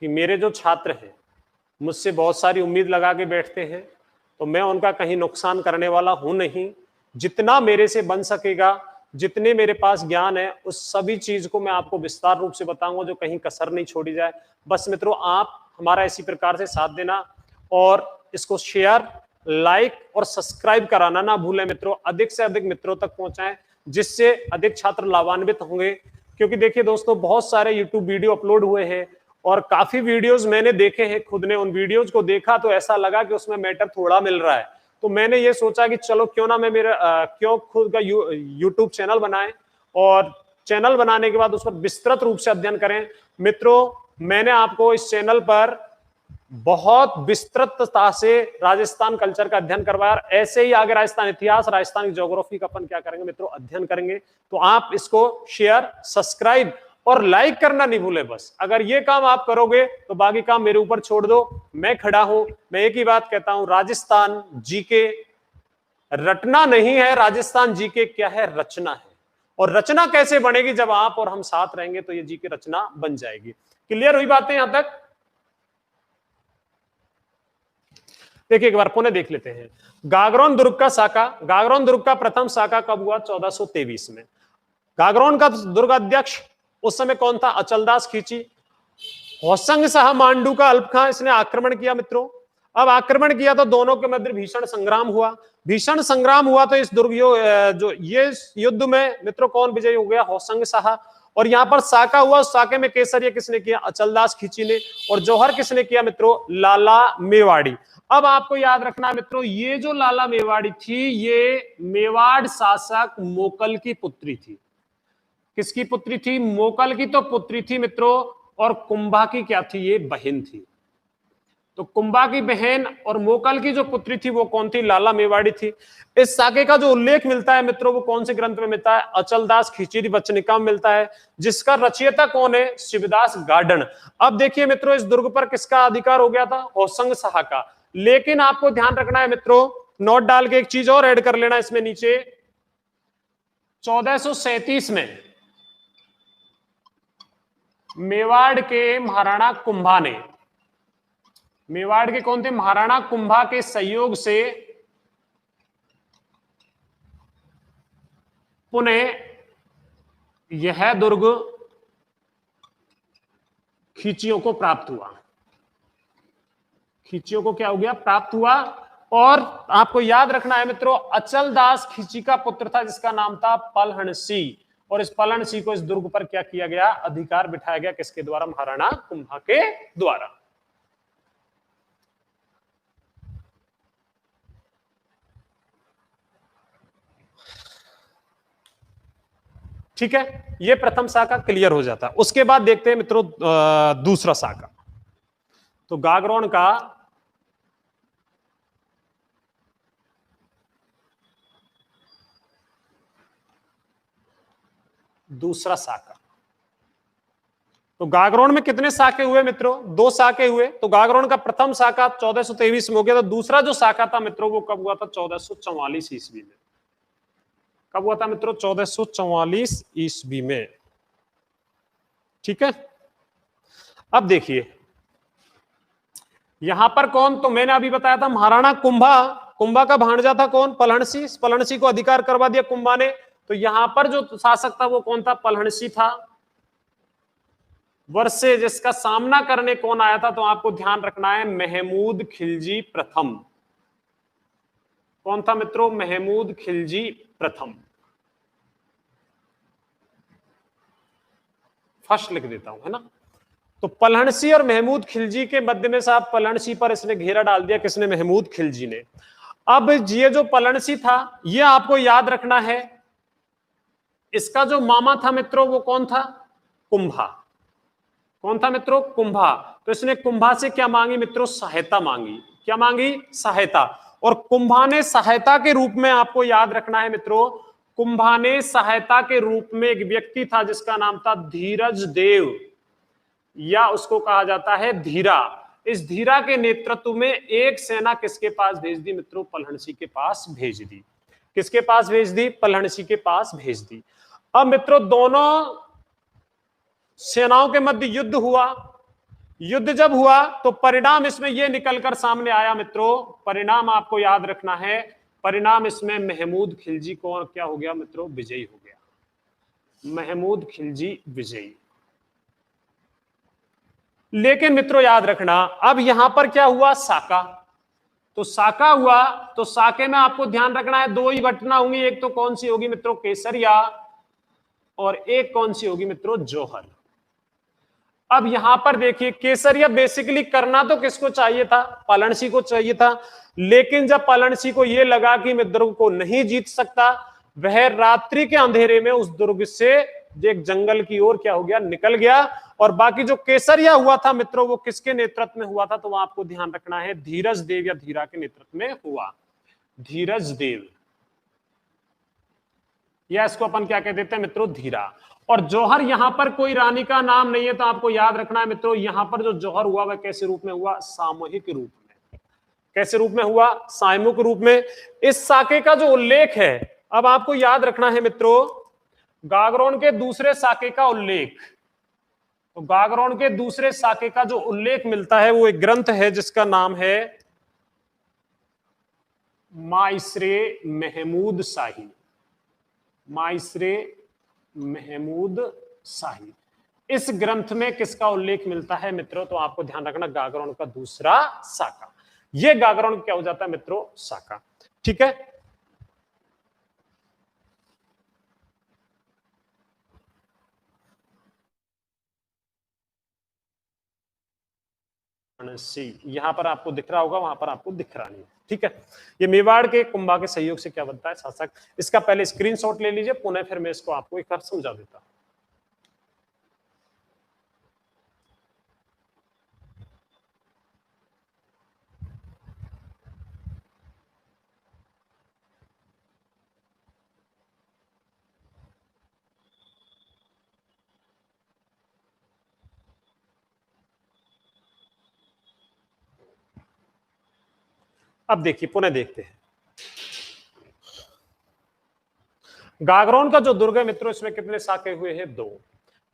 Speaker 1: कि मेरे जो छात्र हैं मुझसे बहुत सारी उम्मीद लगा के बैठते हैं, तो मैं उनका कहीं नुकसान करने वाला हूं नहीं। जितना मेरे से बन सकेगा, जितने मेरे पास ज्ञान है, उस सभी चीज को मैं आपको विस्तार रूप से बताऊंगा, जो कहीं कसर नहीं छोड़ी जाए। बस मित्रों आप हमारा इसी प्रकार से साथ देना और इसको शेयर, लाइक और सब्सक्राइब कराना ना भूलें मित्रों। अधिक से अधिक मित्रों तक पहुंचाएं, जिससे अधिक छात्र लाभान्वित होंगे। क्योंकि देखिए दोस्तों, बहुत सारे यूट्यूब वीडियो अपलोड हुए हैं और काफी वीडियोस मैंने देखे हैं, खुद ने उन वीडियोस को देखा तो ऐसा लगा कि उसमें मैटर थोड़ा मिल रहा है। तो मैंने ये सोचा कि चलो क्यों ना मैं क्यों खुद का यूट्यूब चैनल बनाएं और चैनल बनाने के बाद उस पर विस्तृत रूप से अध्ययन करें। मित्रों, मैंने आपको इस चैनल पर बहुत विस्तृतता से राजस्थान कल्चर का अध्ययन करवाया। ऐसे ही आगे राजस्थान इतिहास, राजस्थान की ज्योग्राफी का अपन क्या करेंगे मित्रों, अध्ययन करेंगे। तो आप इसको शेयर, सब्सक्राइब और लाइक करना नहीं भूले। बस अगर ये काम आप करोगे तो बाकी काम मेरे ऊपर छोड़ दो, मैं खड़ा हूं। मैं एक ही बात कहता हूं, राजस्थान जीके रटना नहीं है, राजस्थान जीके क्या है, रचना है। और रचना कैसे बनेगी, जब आप और हम साथ रहेंगे तो ये जीके रचना बन जाएगी। क्लियर हुई बातें यहां तक? देखिए एक बार पुनः देख लेते हैं। गागरोन दुर्ग का शाखा, गागरोन दुर्ग का प्रथम शाखा कब हुआ, 1423 में। गागरोन का दुर्ग अध्यक्ष उस समय कौन था, अचलदास खींची। होसंग शाह मांडू का अल्प खां, इसने आक्रमण किया मित्रों। अब आक्रमण किया तो दोनों के मध्य भीषण संग्राम हुआ। भीषण संग्राम हुआ तो इस दुर्ग जो ये युद्ध में मित्रों कौन विजयी हो गया, होसंग शाह। और यहां पर साका हुआ, साके में केसरिया किसने किया, अचलदास खींची ने। और जौहर किसने किया मित्रों, लाला मेवाड़ी। अब आपको याद रखना मित्रों, ये जो लाला मेवाड़ी थी, ये मेवाड़ शासक मोकल की पुत्री थी। किसकी पुत्री थी, मोकल की तो पुत्री थी मित्रों। और कुंभा की क्या थी, ये बहन थी। तो कुंभा की बहन और मोकल की जो पुत्री थी वो कौन थी, लाला मेवाड़ी थी। इस साके का जो उल्लेख मिलता है मित्रों, वो कौन से ग्रंथ में मिलता है, अचलदास खींची वचनिका में मिलता है, जिसका रचयिता कौन है, शिवदास गार्डन। अब देखिए मित्रों, इस दुर्ग पर किसका अधिकार हो गया था, होसंग शाह का। लेकिन आपको ध्यान रखना है मित्रों, नोट डाल के एक चीज और ऐड कर लेना इसमें नीचे, 1437 में मेवाड़ के महाराणा कुंभा ने, मेवाड़ के कौन थे, महाराणा कुंभा के सहयोग से पुनः यह दुर्ग खींचियों को प्राप्त हुआ। खींचियों को क्या हो गया, प्राप्त हुआ। और आपको याद रखना है मित्रों, अचलदास खींची का पुत्र था जिसका नाम था पलहणसी। और इस पलहणसी को इस दुर्ग पर क्या किया गया, अधिकार बिठाया गया, किसके द्वारा, महाराणा कुंभा के द्वारा। ठीक है, ये प्रथम शाखा क्लियर हो जाता है। उसके बाद देखते हैं मित्रों दूसरा शाखा। तो गागरोन का दूसरा शाखा। तो गागरोन में कितने शाखे हुए मित्रों, 2 शाखे हुए। तो गागरोन का प्रथम शाखा 1423 में हो गया। तो दूसरा जो शाखा था मित्रों, वो कब हुआ था, 1444 ईस्वी में। कब हुआ था मित्रों, 1444 ईस्वी में। ठीक है, अब देखिए यहां पर कौन, तो मैंने अभी बताया था महाराणा कुंभा, कुंभा का भांजा था कौन, पलहणसी। पलहणसी को अधिकार करवा दिया कुंभा ने। तो यहां पर जो शासक था वो कौन था, पलहणसी था। वर्षे जिसका सामना करने कौन आया था, तो आपको ध्यान रखना है, महमूद खिलजी प्रथम। कौन था मित्रों, महमूद खिलजी प्रथम। फर्स्ट लिख देता हूं, है ना। तो पलहनसी और महमूद खिलजी के मध्य में साहब पलहनसी पर इसने घेरा डाल दिया, किसने? महमूद खिलजी ने। अब ये जो पलहनसी था, ये आपको याद रखना है, इसका जो मामा था मित्रों वो कौन था? कुंभा। कौन था मित्रों? कुंभा। तो इसने कुंभा से क्या मांगी मित्रों? सहायता मांगी। क्या मांगी? सहायता। और कुंभा ने सहायता के रूप में, आपको याद रखना है मित्रों, कुंभा ने सहायता के रूप में एक व्यक्ति था जिसका नाम था धीरज देव, या उसको कहा जाता है धीरा। इस धीरा के नेतृत्व में एक सेना किसके पास भेज दी मित्रों? पलहनसी के पास भेज दी। किसके पास भेज दी? पलहनसी के पास भेज दी। अब मित्रों दोनों सेनाओं के मध्य युद्ध हुआ। युद्ध जब हुआ तो परिणाम इसमें यह निकलकर सामने आया मित्रों, परिणाम आपको याद रखना है, परिणाम इसमें महमूद खिलजी को क्या हो गया मित्रों? विजयी हो गया। महमूद खिलजी विजयी। लेकिन मित्रों याद रखना, अब यहां पर क्या हुआ? साका। तो साका हुआ, तो साके में आपको ध्यान रखना है दो ही घटना होंगी, एक तो कौन सी होगी मित्रों? केसरिया, और एक कौन सी होगी मित्रों? जौहर। अब यहां पर देखिए, केसरिया बेसिकली करना तो किसको चाहिए था? पलहनसी को चाहिए था। लेकिन जब पलहनसी को यह लगा कि मैं दुर्ग को नहीं जीत सकता, वह रात्रि के अंधेरे में उस दुर्ग से एक जंगल की ओर क्या हो गया? निकल गया। और बाकी जो केसरिया हुआ था मित्रों, वो किसके नेतृत्व में हुआ था? तो वहां आपको ध्यान रखना है, धीरज देव या धीरा के नेतृत्व में हुआ। धीरज देव, या इसको अपन क्या कह देते हैं मित्रों? धीरा। और जौहर, यहां पर कोई रानी का नाम नहीं है, तो आपको याद रखना है मित्रों, यहां पर जो जौहर हुआ वह कैसे रूप में हुआ? सामूहिक रूप में। कैसे रूप में हुआ? सामूहिक रूप में। इस साके का जो उल्लेख है, अब आपको याद रखना है मित्रों, गागरोन के दूसरे साके का उल्लेख, तो गागरोन के दूसरे साके का जो उल्लेख मिलता है वो एक ग्रंथ है जिसका नाम है माइसरे महमूद शाही। माइसरे महमूद शाही। इस ग्रंथ में किसका उल्लेख मिलता है मित्रों? तो आपको ध्यान रखना, गागरोन का दूसरा साका। ये गागरोन क्या हो जाता है मित्रों? साका। ठीक है। सी यहां पर आपको दिख रहा होगा, वहां पर आपको दिख रहा नहीं है। ठीक है। ये मेवाड़ के कुंभा के सहयोग से क्या बनता है? शासक। इसका पहले स्क्रीनशॉट ले लीजिए, पुनः फिर मैं इसको आपको एक बार समझा देता हूं। अब देखिए, पुनः देखते हैं। गागरोन का जो दुर्ग है मित्रों, इसमें कितने साके हुए हैं? दो।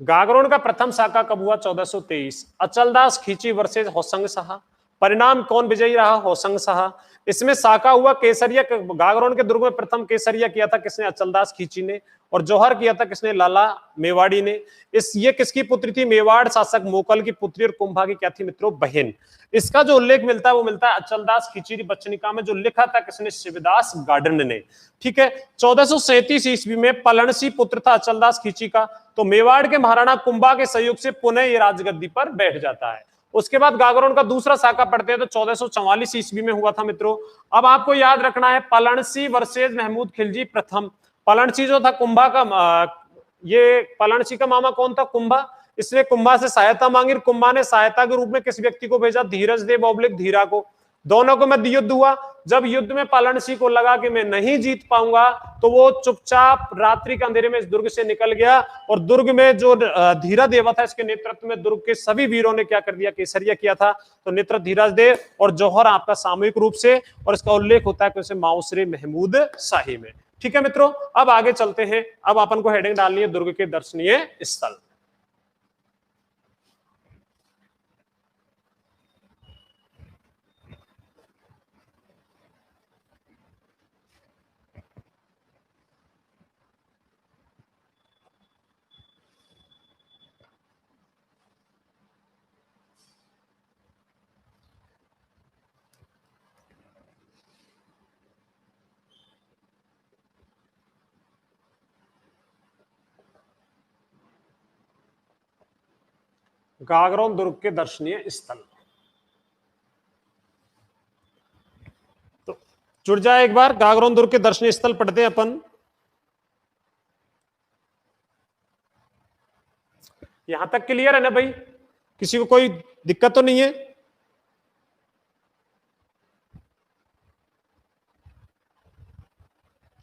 Speaker 1: गागरोन का प्रथम साका कब हुआ? 1423। अचलदास खींची वर्सेस होसंग शाह। परिणाम कौन विजयी रहा? होसंग शाह। इसमें साका हुआ केसरिया, गागरोन के दुर्ग में प्रथम केसरिया किया था किसने? अचलदास खींची ने। और जौहर किया था किसने? लाला मेवाड़ी ने। ये किसकी पुत्री थी? मेवाड़ शासक मोकल की पुत्री, और कुंभा की क्या थी मित्रों? बहन। इसका जो उल्लेख मिलता है वो मिलता है अचलदास खींची बचनिका में, जो लिखा था किसने? शिवदास गार्डन ने। ठीक है। 1437 ईस्वी में पलहनसी पुत्र था अचलदास खींची का, तो मेवाड़ के महाराणा कुंभा के सहयोग से पुनः ये राजगद्दी पर बैठ जाता है। उसके बाद गागरोन का दूसरा साका पढ़ते हैं तो 1444 ईस्वी में हुआ था मित्रों। अब आपको याद रखना है, पलहनसी वर्सेस महमूद खिलजी प्रथम। पलहनसी जो था कुंभा का, ये पलहनसी का मामा कौन था? कुंभा। इसने कुंभा से सहायता मांगी, कुंभा ने सहायता के रूप में किस व्यक्ति को भेजा? धीरज देव ऑब्लिक धीरा को। दोनों को मध्य युद्ध हुआ। जब युद्ध में पलहनसी को लगा कि मैं नहीं जीत पाऊंगा, तो वो चुपचाप रात्रि के अंधेरे में इस दुर्ग से निकल गया, और दुर्ग में जो धीरा देवा था, इसके नेतृत्व में दुर्ग के सभी वीरों ने क्या कर दिया? केसरिया किया था। तो नेतृत्व धीरज देव और जौहर आपका सामूहिक रूप से, और इसका उल्लेख होता है कैसे? माउसरे महमूद शाही में। ठीक है मित्रों, अब आगे चलते हैं। अब अपन को हेडिंग डालनी है दुर्ग के दर्शनीय स्थल। गागरोन दुर्ग के दर्शनीय स्थल। तो जुड़ जाए एक बार, गागरोन दुर्ग के दर्शनीय स्थल पढ़ते हैं अपन। यहां तक क्लियर है ना भाई? किसी को कोई दिक्कत तो नहीं है?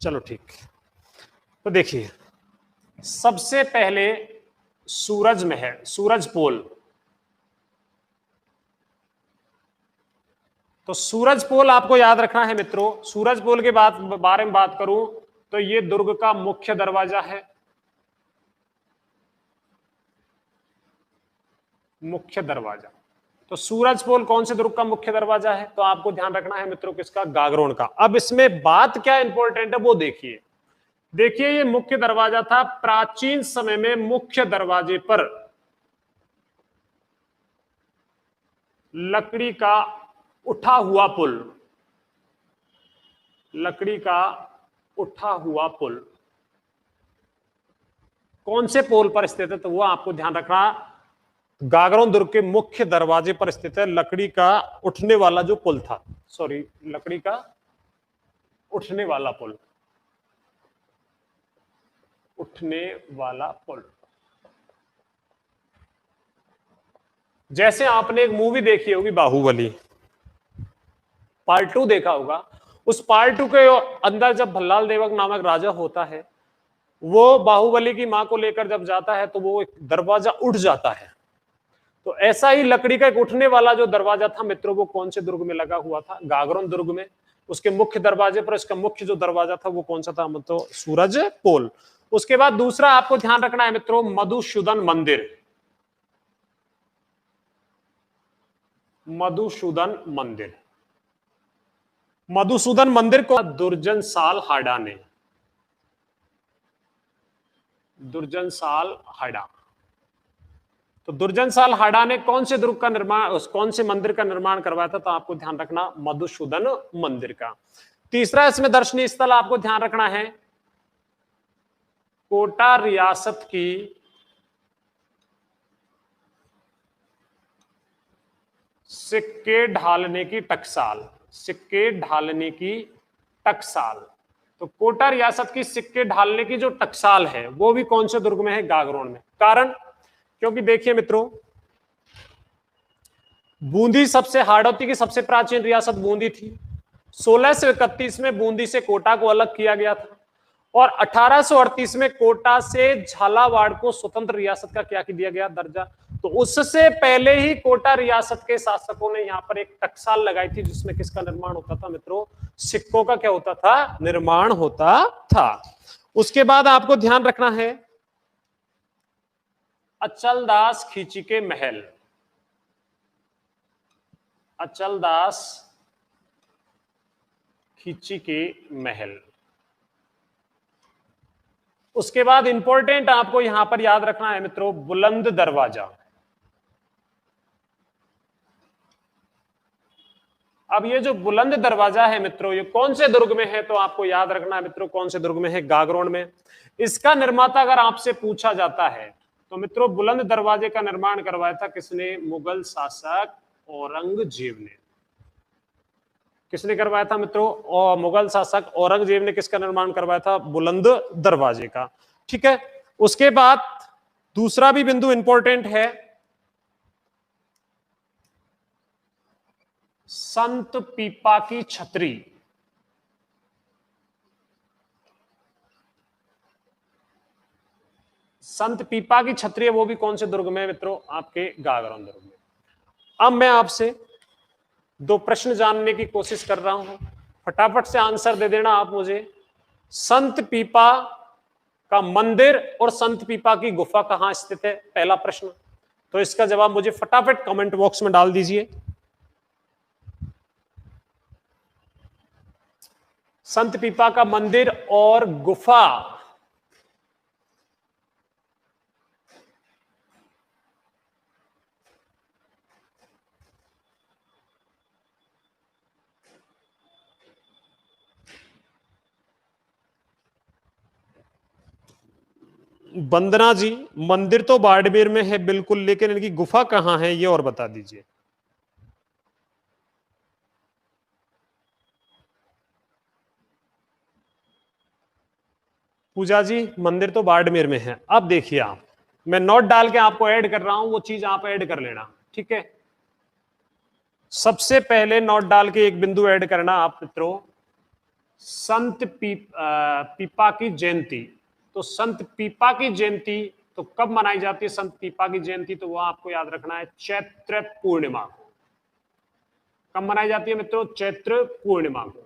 Speaker 1: चलो ठीक। तो देखिए, सबसे पहले सूरज में है, सूरज पोल। तो सूरज पोल आपको याद रखना है मित्रों। सूरज पोल के बारे में बात करूं तो ये दुर्ग का मुख्य दरवाजा है, मुख्य दरवाजा। तो सूरज पोल कौन से दुर्ग का मुख्य दरवाजा है? तो आपको ध्यान रखना है मित्रों किसका? गागरोन का। अब इसमें बात क्या इंपॉर्टेंट है वो देखिए। देखिए, ये मुख्य दरवाजा था। प्राचीन समय में मुख्य दरवाजे पर लकड़ी का उठा हुआ पुल, लकड़ी का उठा हुआ पुल कौन से पोल पर स्थित है? तो वो आपको ध्यान रखना, गागरोन दुर्ग के मुख्य दरवाजे पर स्थित है लकड़ी का उठने वाला जो पुल था। सॉरी, लकड़ी का उठने वाला पुल, उठने वाला पुल। जैसे आपने एक मूवी देखी होगी बाहुबली, पार्ट 2 देखा होगा। उस पार्ट 2 के अंदर जब भल्लाल देवक नामक राजा होता है, वो बाहुबली की मां को लेकर जब जाता है तो वो एक दरवाजा उठ जाता है। तो ऐसा ही लकड़ी का एक उठने वाला जो दरवाजा था मित्रों, वो कौन से दुर्ग में लगा हुआ था? गागरोन दुर्ग में। उसके मुख्य दरवाजे पर इसका मुख्य जो दरवाजा था वो कौन सा था? मतलब सूरज पोल। उसके बाद दूसरा आपको ध्यान रखना है मित्रों, मधुसूदन मंदिर। मधुसूदन मंदिर, मधुसूदन मंदिर को दुर्जन साल हाडा ने, दुर्जन साल हाडा। तो दुर्जन साल हाडा ने कौन से दुर्ग का निर्माण, कौन से मंदिर का निर्माण करवाया था? तो आपको ध्यान रखना मधुसूदन मंदिर का। तीसरा इसमें दर्शनीय स्थल आपको ध्यान रखना है, कोटा रियासत की सिक्के ढालने की टकसाल, सिक्के ढालने की टकसाल। तो कोटा रियासत की सिक्के ढालने की जो टकसाल है वो भी कौन से दुर्ग में है? गागरोन में। कारण, क्योंकि देखिए मित्रों, बूंदी सबसे, हाड़ौती की सबसे प्राचीन रियासत बूंदी थी। 1631 में बूंदी से कोटा को अलग किया गया था और 1838 में कोटा से झालावाड़ को स्वतंत्र रियासत का क्या दिया गया? दर्जा। तो उससे पहले ही कोटा रियासत के शासकों ने यहां पर एक टकसाल लगाई थी जिसमें किसका निर्माण होता था मित्रों? सिक्कों का क्या होता था? निर्माण होता था। उसके बाद आपको ध्यान रखना है, अचलदास खींची के महल, अचलदास खींची के महल। उसके बाद इंपॉर्टेंट आपको यहां पर याद रखना है मित्रों, बुलंद दरवाजा। अब ये जो बुलंद दरवाजा है मित्रों, ये कौन से दुर्ग में है? तो आपको याद रखना है मित्रों, कौन से दुर्ग में है? गागरोन में। इसका निर्माता अगर आपसे पूछा जाता है तो मित्रों, बुलंद दरवाजे का निर्माण करवाया था किसने? मुगल शासक औरंगजेब ने। किसने करवाया था मित्रों? और मुगल शासक औरंगजेब ने किसका निर्माण करवाया था? बुलंद दरवाजे का। ठीक है। उसके बाद दूसरा भी बिंदु इंपॉर्टेंट है, संत पीपा की छतरी। संत पीपा की छतरी है, वो भी कौन से दुर्ग में है मित्रों? आपके गागरोन दुर्ग में। अब मैं आपसे दो प्रश्न जानने की कोशिश कर रहा हूं, फटाफट से आंसर दे देना आप मुझे। संत पीपा का मंदिर और संत पीपा की गुफा कहां स्थित है? पहला प्रश्न। तो इसका जवाब मुझे फटाफट कमेंट बॉक्स में डाल दीजिए। संत पीपा का मंदिर और गुफा वंदना जी, मंदिर तो बाड़मेर में है बिल्कुल, लेकिन इनकी गुफा कहाँ है ये और बता दीजिए। पूजा जी, मंदिर तो बाड़मेर में है। अब देखिए आप, मैं नोट डाल के आपको ऐड कर रहा हूं, वो चीज आप ऐड कर लेना, ठीक है। सबसे पहले नोट डाल के एक बिंदु ऐड करना आप मित्रों, संत पीपा की जयंती। तो संत पीपा की जयंती तो कब मनाई जाती है? संत पीपा की जयंती तो वो आपको याद रखना है चैत्र पूर्णिमा को। कब मनाई जाती है मित्रों? चैत्र पूर्णिमा को।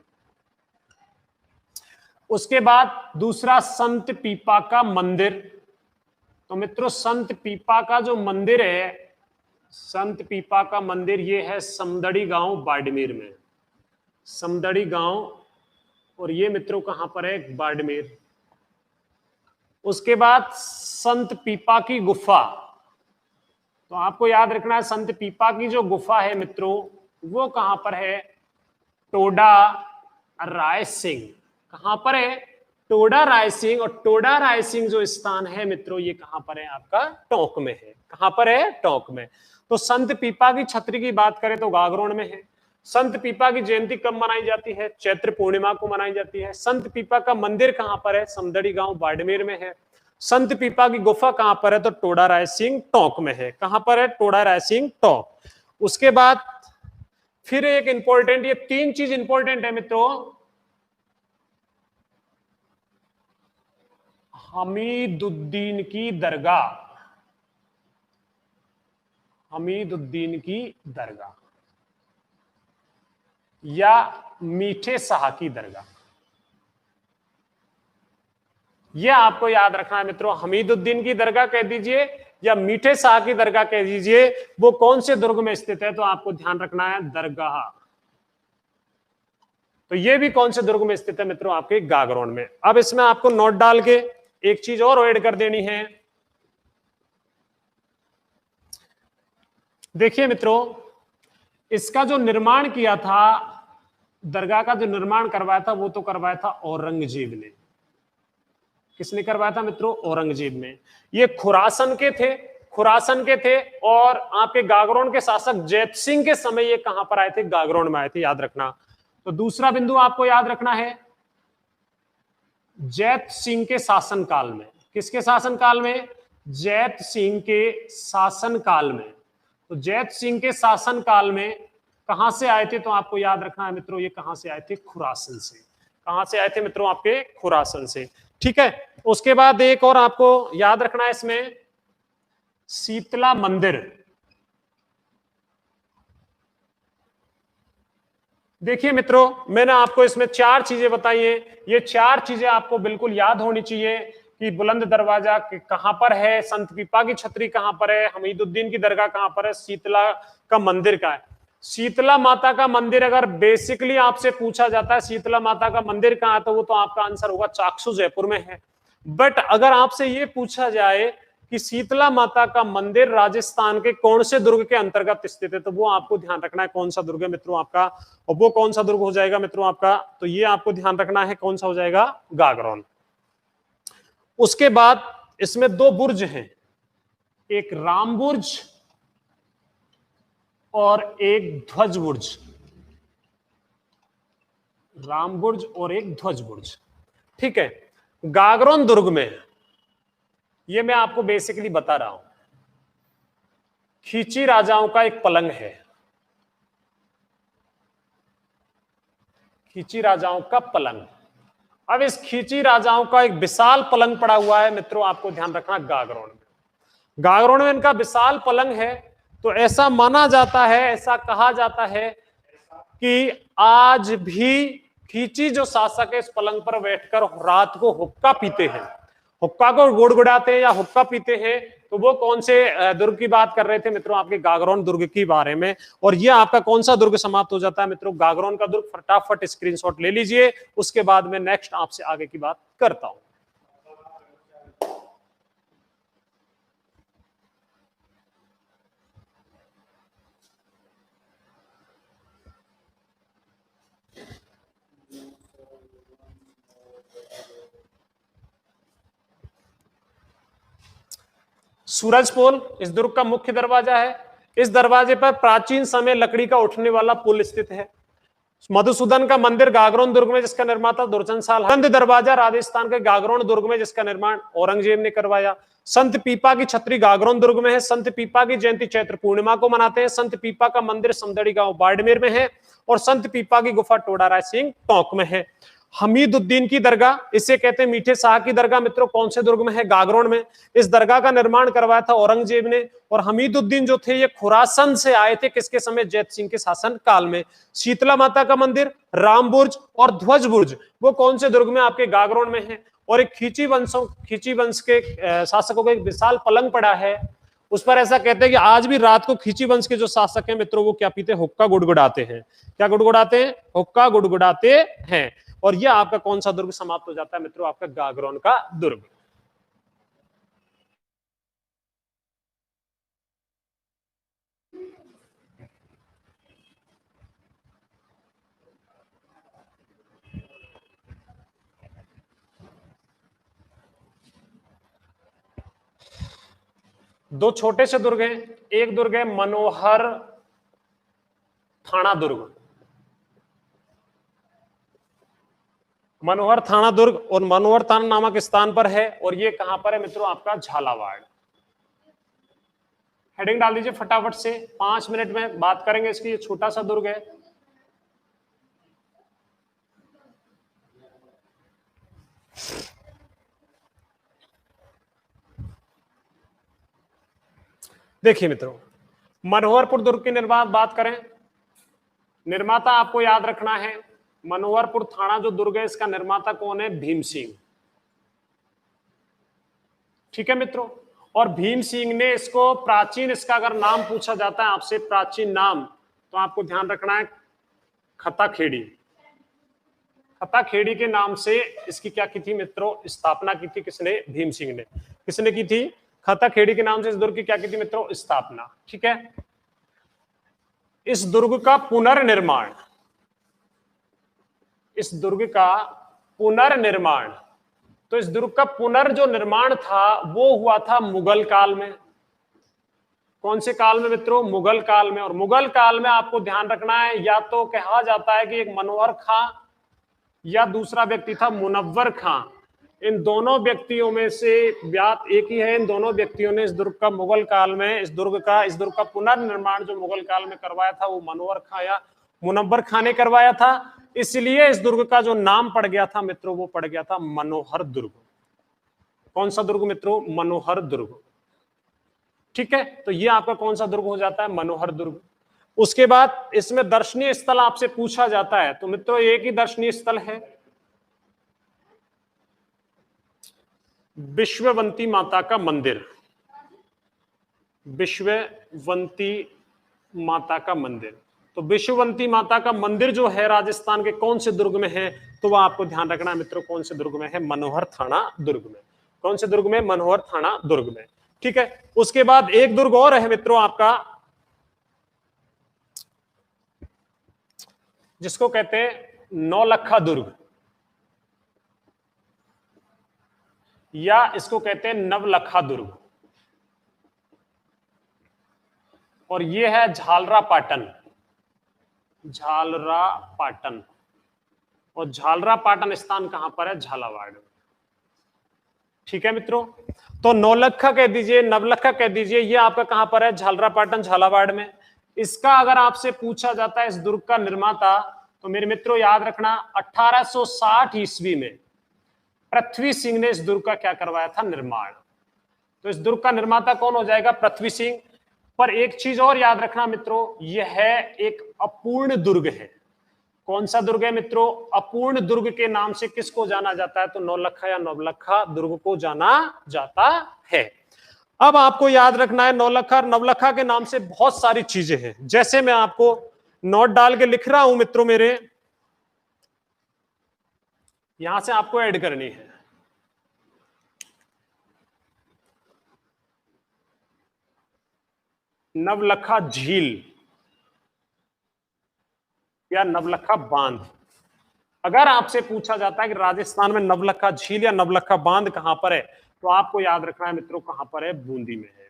Speaker 1: उसके बाद दूसरा, संत पीपा का मंदिर। तो मित्रों संत पीपा का जो मंदिर है, संत पीपा का मंदिर ये है समदड़ी गांव बाड़मेर में, समदड़ी गांव, और ये मित्रों कहां पर है? बाड़मेर। उसके बाद संत पीपा की गुफा। तो आपको याद रखना है संत पीपा की जो गुफा है मित्रों, वो कहां पर है? टोडा राय सिंह। कहां पर है? टोडा राय सिंह। और टोडा राय सिंह जो स्थान है मित्रों, ये कहां पर है? आपका टोंक में है। कहां पर है? टोंक में। तो संत पीपा की छतरी की बात करें तो गागरोन में है। संत पीपा की जयंती कब मनाई जाती है? चैत्र पूर्णिमा को मनाई जाती है। संत पीपा का मंदिर कहां पर है? समदड़ी गांव बाड़मेर में है। संत पीपा की गुफा कहां पर है? तो टोडा राय सिंह टोंक में है। कहां पर है? टोडा राय सिंह टोंक। उसके बाद फिर एक इंपॉर्टेंट, ये तीन चीज इंपॉर्टेंट है मित्रों, हमीदुद्दीन की दरगाह। हमीदुद्दीन की दरगाह या मीठे शाह की दरगाह, यह आपको याद रखना है मित्रों। हमीदुद्दीन की दरगाह कह दीजिए या मीठे शाह की दरगाह कह दीजिए, वो कौन से दुर्ग में स्थित है? तो आपको ध्यान रखना है दरगाह। तो ये भी कौन से दुर्ग में स्थित है मित्रों? आपके गागरोन में। अब इसमें आपको नोट डाल के एक चीज और ऐड कर देनी है। देखिए मित्रों, इसका जो निर्माण किया था, दरगाह का जो निर्माण करवाया था, वो तो करवाया था औरंगजेब ने। किसने करवाया था मित्रों? औरंगजेब ने। ये खुरासन के थे, खुरासन के थे। और आपके गागरोन के शासक जैत सिंह के समय ये कहां पर आए थे? गागरोन में आए थे, याद रखना। तो दूसरा बिंदु आपको याद रखना है, जैत सिंह के शासनकाल में। किसके शासनकाल में? जैत सिंह के शासनकाल में। तो जैत सिंह के शासनकाल में कहां से आए थे? तो आपको याद रखना है मित्रों, ये कहां से आए थे? खुरासन से। कहां से आए थे मित्रों? आपके खुरासन से, ठीक है। उसके बाद एक और आपको याद रखना है इसमें, शीतला मंदिर। देखिए मित्रों, मैंने आपको इसमें चार चीजें बताई हैं। ये चार चीजें आपको बिल्कुल याद होनी चाहिए कि बुलंद दरवाजा कहां पर है, संत पीपा की छतरी कहां पर है, हमीदुद्दीन की दरगाह कहां पर है, शीतला का मंदिर कहां है। शीतला माता का मंदिर अगर बेसिकली आपसे पूछा जाता है शीतला माता का मंदिर कहां है, तो वो तो आपका आंसर होगा चाकसू जयपुर में है। बट अगर आपसे ये पूछा जाए कि शीतला माता का मंदिर राजस्थान के कौन से दुर्ग के अंतर्गत स्थित है, तो वो आपको ध्यान रखना है कौन सा दुर्ग है मित्रों आपका। और वो कौन सा दुर्ग हो जाएगा मित्रों आपका? तो ये आपको ध्यान रखना है कौन सा हो जाएगा? गागरोन। उसके बाद इसमें दो बुर्ज हैं, एक राम बुर्ज और एक ध्वज बुर्ज। राम बुर्ज और एक ध्वज बुर्ज, ठीक है। गागरोन दुर्ग में, ये मैं आपको बेसिकली बता रहा हूं, खींची राजाओं का एक पलंग है। खींची राजाओं का पलंग। अब इस खींची राजाओं का एक विशाल पलंग पड़ा हुआ है मित्रों, आपको ध्यान रखना गागरोन में। गागरोन में इनका विशाल पलंग है। तो ऐसा माना जाता है, ऐसा कहा जाता है कि आज भी खींची जो शासक है इस पलंग पर बैठकर रात को हुक्का पीते हैं, हुक्का को गुड़गुड़ाते हैं या हुक्का पीते हैं। तो वो कौन से दुर्ग की बात कर रहे थे मित्रों? आपके गागरोन दुर्ग की बारे में। और ये आपका कौन सा दुर्ग समाप्त हो जाता है मित्रों? गागरोन का दुर्ग। फटाफट स्क्रीनशॉट ले लीजिए, उसके बाद में नेक्स्ट आपसे आगे की बात करता हूं। सूरजपोल इस दुर्ग का मुख्य दरवाजा है। इस दरवाजे पर प्राचीन समय लकड़ी का उठने वाला पुल स्थित है। मधुसूदन का मंदिर गागरोन दुर्ग में, जिसका निर्माता दुर्जनसाल। बंद दरवाजा राजस्थान के गागरोन दुर्ग में, जिसका निर्माण औरंगजेब ने करवाया। संत पीपा की छतरी गागरोन दुर्ग में है। संत पीपा की जयंती चैत्र पूर्णिमा को मनाते हैं। संत पीपा का मंदिर समदड़ी गांव बाड़मेर में है और संत पीपा की गुफा टोडा राय सिंह टोंक में है। हमीदुद्दीन की दरगाह, इसे कहते हैं मीठे शाह की दरगाह मित्रों, कौन से दुर्ग में है? गागरोन में। इस दरगाह का निर्माण करवाया था औरंगजेब ने। और हमीदुद्दीन जो थे ये खुरासन से आए थे, किसके समय? जैत सिंह के शासन काल में। शीतला माता का मंदिर, राम बुर्ज और ध्वज बुर्ज, वो कौन से दुर्ग में? आपके गागरोन में है। और एक खींची वंश के शासकों का एक विशाल पलंग पड़ा है, उस पर ऐसा कहते हैं कि आज भी रात को खींची वंश के जो शासक हैं मित्रों, वो क्या पीते? हुक्का गुड़गुड़ाते हैं। क्या गुड़गुड़ाते हैं? हुक्का गुड़गुड़ाते हैं। और यह आपका कौन सा दुर्ग समाप्त हो जाता है मित्रों? आपका गागरोन का दुर्ग। दो छोटे से दुर्ग हैं। एक दुर्ग है मनोहर थाना दुर्ग, मनोहर थाना दुर्ग, और मनोहर थाना नामक स्थान पर है। और ये कहां पर है मित्रों? आपका झालावाड़। हेडिंग डाल दीजिए फटाफट से, 5 मिनट में बात करेंगे इसकी। ये छोटा सा दुर्ग है। देखिए मित्रों, मनोहरपुर दुर्ग की निर्माण बात करें, निर्माता आपको याद रखना है, मनोहरपुर थाना जो दुर्ग है इसका निर्माता कौन है? भीम सिंह। ठीक है मित्रों। और भीम सिंह ने इसको प्राचीन, इसका अगर नाम पूछा जाता है आपसे, प्राचीन नाम, तो आपको ध्यान रखना है खताखेड़ी। खताखेड़ी के नाम से इसकी क्या की थी मित्रों? स्थापना की थी। किसने? भीम सिंह ने। किसने की थी? खताखेड़ी के नाम से इस दुर्ग की क्या की थी मित्रों? स्थापना। ठीक है। इस दुर्ग का पुनर्निर्माण, इस दुर्ग का पुनर्निर्माण, तो इस दुर्ग का जो निर्माण था वो हुआ था मुगल काल में। कौन से काल में मित्रों? मुगल काल में। और मुगल काल में आपको ध्यान रखना है, या तो कहा जाता है कि एक मनोहर खां या दूसरा व्यक्ति था मुनव्वर खां। इन दोनों व्यक्तियों में से बात एक ही है। इन दोनों व्यक्तियों ने इस दुर्ग का मुगल काल में, इस दुर्ग का पुनर्निर्माण जो मुगल काल में करवाया था वो मनोहर खां या मुनव्वर खां ने करवाया था। इसलिए इस दुर्ग का जो नाम पड़ गया था मित्रों, वो पड़ गया था मनोहर दुर्ग। कौन सा दुर्ग मित्रों? मनोहर दुर्ग। ठीक है। तो ये आपका कौन सा दुर्ग हो जाता है? मनोहर दुर्ग। उसके बाद इसमें दर्शनीय स्थल आपसे पूछा जाता है, तो मित्रों एक ही दर्शनीय स्थल है, विश्ववंती माता का मंदिर। विश्ववंती माता का मंदिर। तो विश्ववंती माता का मंदिर जो है राजस्थान के कौन से दुर्ग में है? तो वह आपको ध्यान रखना है मित्रों, कौन से दुर्ग में है? मनोहर थाना दुर्ग में। कौन से दुर्ग में? मनोहर थाना दुर्ग में। ठीक है। उसके बाद एक दुर्ग और है मित्रों आपका, जिसको कहते हैं नौलखा दुर्ग, या इसको कहते हैं नवलखा दुर्ग। और यह है झालरा पाटन। झालरा पाटन। और झालरा पाटन स्थान कहां पर है? झालावाड़ में। ठीक है मित्रों। तो नौलखा कह दीजिए, नवलखा कह दीजिए, ये आपका कहां पर है? झालरा पाटन, झालावाड़ में। इसका अगर आपसे पूछा जाता है इस दुर्ग का निर्माता, तो मेरे मित्रों याद रखना 1860 ईस्वी में पृथ्वी सिंह ने इस दुर्ग का क्या करवाया था? निर्माण। तो इस दुर्ग का निर्माता कौन हो जाएगा? पृथ्वी सिंह। पर एक चीज और याद रखना मित्रों, यह है एक अपूर्ण दुर्ग है। कौन सा दुर्ग है मित्रों? अपूर्ण दुर्ग के नाम से किसको जाना जाता है? तो नौलखा या नवलखा दुर्ग को जाना जाता है। अब आपको याद रखना है नौलखा और नवलखा के नाम से बहुत सारी चीजें हैं, जैसे मैं आपको नोट डाल के लिख रहा हूं मित्रों मेरे, यहां से आपको ऐड करनी है। नवलखा झील या नवलखा बांध। अगर आपसे पूछा जाता है कि राजस्थान में नवलखा झील या नवलखा बांध कहां पर है, तो आपको याद रखना है मित्रों कहां पर है? बूंदी में है।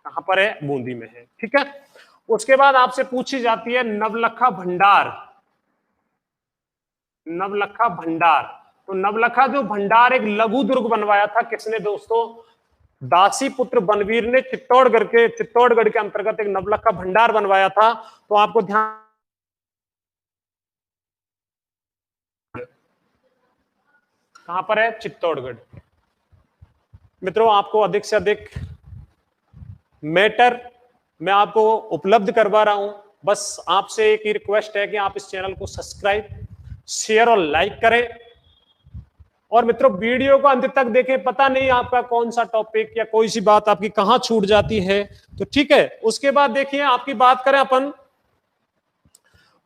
Speaker 1: कहां पर है? बूंदी में है। ठीक है, उसके बाद आपसे पूछी जाती है नवलखा भंडार। नवलखा भंडार, तो नवलखा जो भंडार एक लघु दुर्ग बनवाया था किसने दोस्तों? दासी पुत्र बनवीर ने चित्तौड़गढ़ के अंतर्गत एक नवलखा भंडार बनवाया था। तो आपको ध्यान, कहां पर है? चित्तौड़गढ़। मित्रों, आपको अधिक से अधिक मैटर मैं आपको उपलब्ध करवा रहा हूं। बस आपसे एक ही रिक्वेस्ट है कि आप इस चैनल को सब्सक्राइब, शेयर और लाइक करें। और मित्रों, वीडियो को अंत तक देखें, पता नहीं आपका कौन सा टॉपिक या कोई सी बात आपकी कहां छूट जाती है। तो ठीक है, उसके बाद देखिए आपकी बात करें अपन,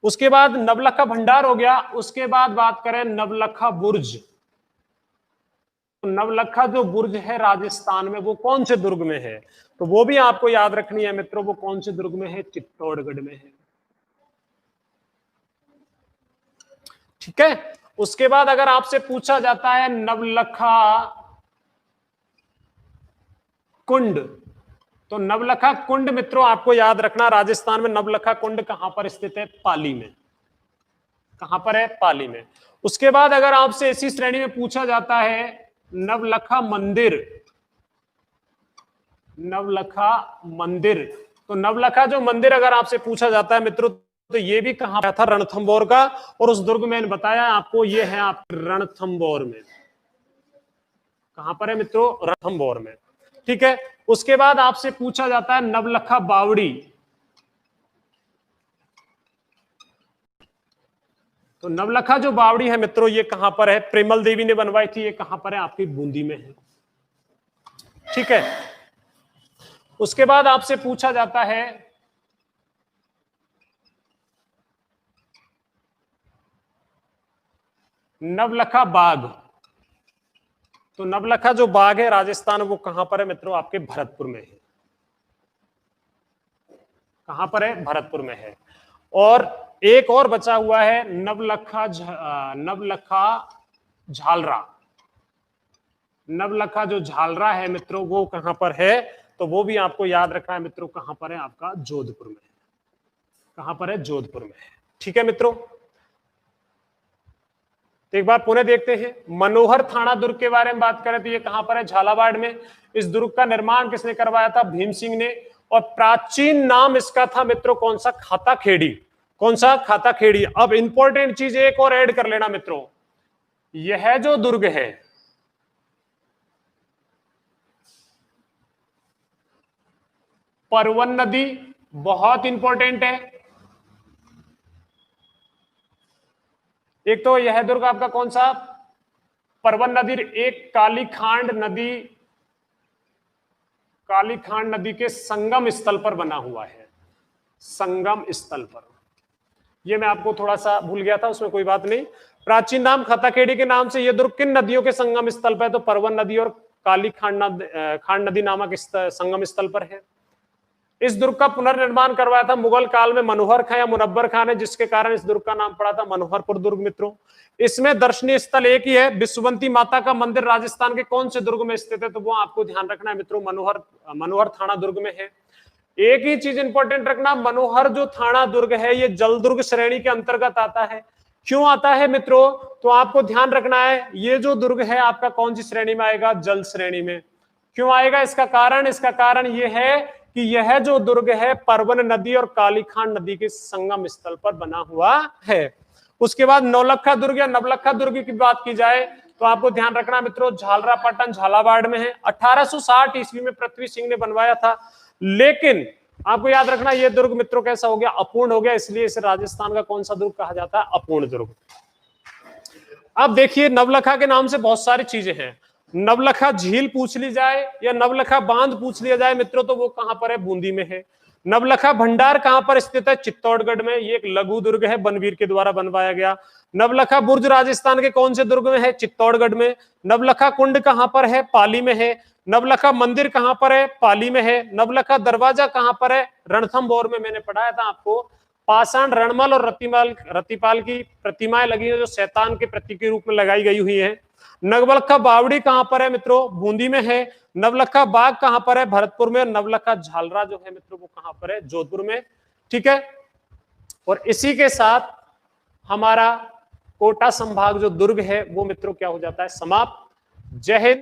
Speaker 1: उसके बाद नवलखा भंडार हो गया, उसके बाद बात करें नवलखा बुर्ज। नवलखा जो बुर्ज है राजस्थान में, वो कौन से दुर्ग में है? तो वो भी आपको याद रखनी है मित्रों, वो कौन से दुर्ग में है? चित्तौड़गढ़ में है। ठीक है, उसके बाद अगर आपसे पूछा जाता है नवलखा कुंड, तो नवलखा कुंड मित्रों आपको याद रखना, राजस्थान में नवलखा कुंड कहां पर स्थित है? पाली में। कहां पर है? पाली में। उसके बाद अगर आपसे इसी श्रेणी में पूछा जाता है नवलखा मंदिर, नवलखा मंदिर, तो नवलखा जो मंदिर अगर आपसे पूछा जाता है मित्रों, तो ये भी कहां था? रणथंभौर का। और उस दुर्ग में बताया आपको, ये है आप रणथंभौर में। कहां पर है मित्रों? रणथंभौर में। ठीक है, उसके बाद आपसे पूछा जाता है नवलखा बावड़ी, तो नवलखा जो बावड़ी है मित्रों, ये कहां पर है? प्रेमल देवी ने बनवाई थी। ये कहां पर है? आपकी बूंदी में है। ठीक है, उसके बाद आपसे पूछा जाता है नवलखा बाग, तो नवलखा जो बाग है राजस्थान, वो कहां पर है मित्रों? आपके भरतपुर में है। कहां पर है? भरतपुर में है। और एक और बचा हुआ है नवलखा झालरा। नवलखा जो झालरा है मित्रों, वो कहां पर है? तो वो भी आपको याद रखना है मित्रों, कहां पर है? आपका जोधपुर में। कहां पर है? जोधपुर में है। ठीक है मित्रों, तो एक बार पुनः देखते हैं मनोहर थाना दुर्ग के बारे में बात करें तो ये कहां पर है? झालावाड़ में। इस दुर्ग का निर्माण किसने करवाया था? भीम सिंह ने। और प्राचीन नाम इसका था मित्रों कौन सा? खाता खेड़ी। कौन सा? खाता खेड़ी। अब इंपॉर्टेंट चीज एक और ऐड कर लेना मित्रों, यह जो दुर्ग है, परवन नदी बहुत इंपॉर्टेंट है। एक तो यह दुर्ग आपका कौन सा? परवन नदी। एक कालीखांड नदी के संगम स्थल पर बना हुआ है। संगम स्थल पर, ये मैं आपको थोड़ा सा भूल गया था, उसमें कोई बात नहीं। प्राचीन नाम खताखेड़ी के नाम से यह दुर्ग किन नदियों के संगम स्थल पर है? तो परवन नदी और खांड नदी नामक संगम स्थल पर है। इस दुर्ग का पुनर्निर्माण करवाया था मुगल काल में मनोहर खां या मुनव्वर खां ने, जिसके कारण इस दुर्ग का नाम पड़ा था मनोहरपुर दुर्ग मित्रों। इसमें दर्शनीय स्थल एक ही है, विश्ववंती माता का मंदिर राजस्थान के कौन से दुर्ग में स्थित है? तो वो आपको ध्यान रखना है मित्रों, मनोहर थाना दुर्ग में है। एक ही चीज इंपॉर्टेंट रखना, मनोहर जो थाना दुर्ग है ये जल दुर्ग श्रेणी के अंतर्गत आता है। क्यों आता है मित्रों? तो आपको ध्यान रखना है, ये जो दुर्ग है आपका कौन सी श्रेणी में आएगा? जल श्रेणी में। क्यों आएगा? इसका कारण यह है कि यह जो दुर्ग है परवन नदी और कालीखांड नदी के संगम स्थल पर बना हुआ है। उसके बाद नौलखा दुर्ग या नवलखा दुर्ग की बात की जाए तो आपको ध्यान रखना मित्रों, झालरापाटन झालावाड़ में है। 1860 ईस्वी में पृथ्वी सिंह ने बनवाया था, लेकिन आपको याद रखना यह दुर्ग मित्रों कैसा हो गया? अपूर्ण हो गया, इसलिए इसे राजस्थान का कौन सा दुर्ग कहा जाता है? अपूर्ण दुर्ग। अब देखिए नवलखा के नाम से बहुत सारी चीजें हैं। नवलखा झील पूछ ली जाए या नवलखा बांध पूछ लिया जाए मित्रों, तो वो कहां पर है? बूंदी में है। नवलखा भंडार कहां पर स्थित है? चित्तौड़गढ़ में। ये एक लघु दुर्ग है, बनवीर के द्वारा बनवाया गया। नवलखा बुर्ज राजस्थान के कौन से दुर्ग में है? चित्तौड़गढ़ में। नवलखा कुंड कहां पर है? पाली में है। नवलखा मंदिर कहां पर है? पाली में है। नवलखा दरवाजा कहां पर है? रणथंभौर में। मैंने पढ़ाया था आपको, पाषाण रणमल और रतिपाल की प्रतिमाएं लगी है, जो शैतान के प्रतीक के रूप में लगाई गई हुई है। नवलखा बावड़ी कहां पर है मित्रों? बूंदी में है। नवलखा बाग कहां पर है? भरतपुर में। नवलखा झालरा जो है मित्रों वो कहां पर है? जोधपुर में। ठीक है, और इसी के साथ हमारा कोटा संभाग जो दुर्ग है वो मित्रों क्या हो जाता है? समाप्त। जय हिंद।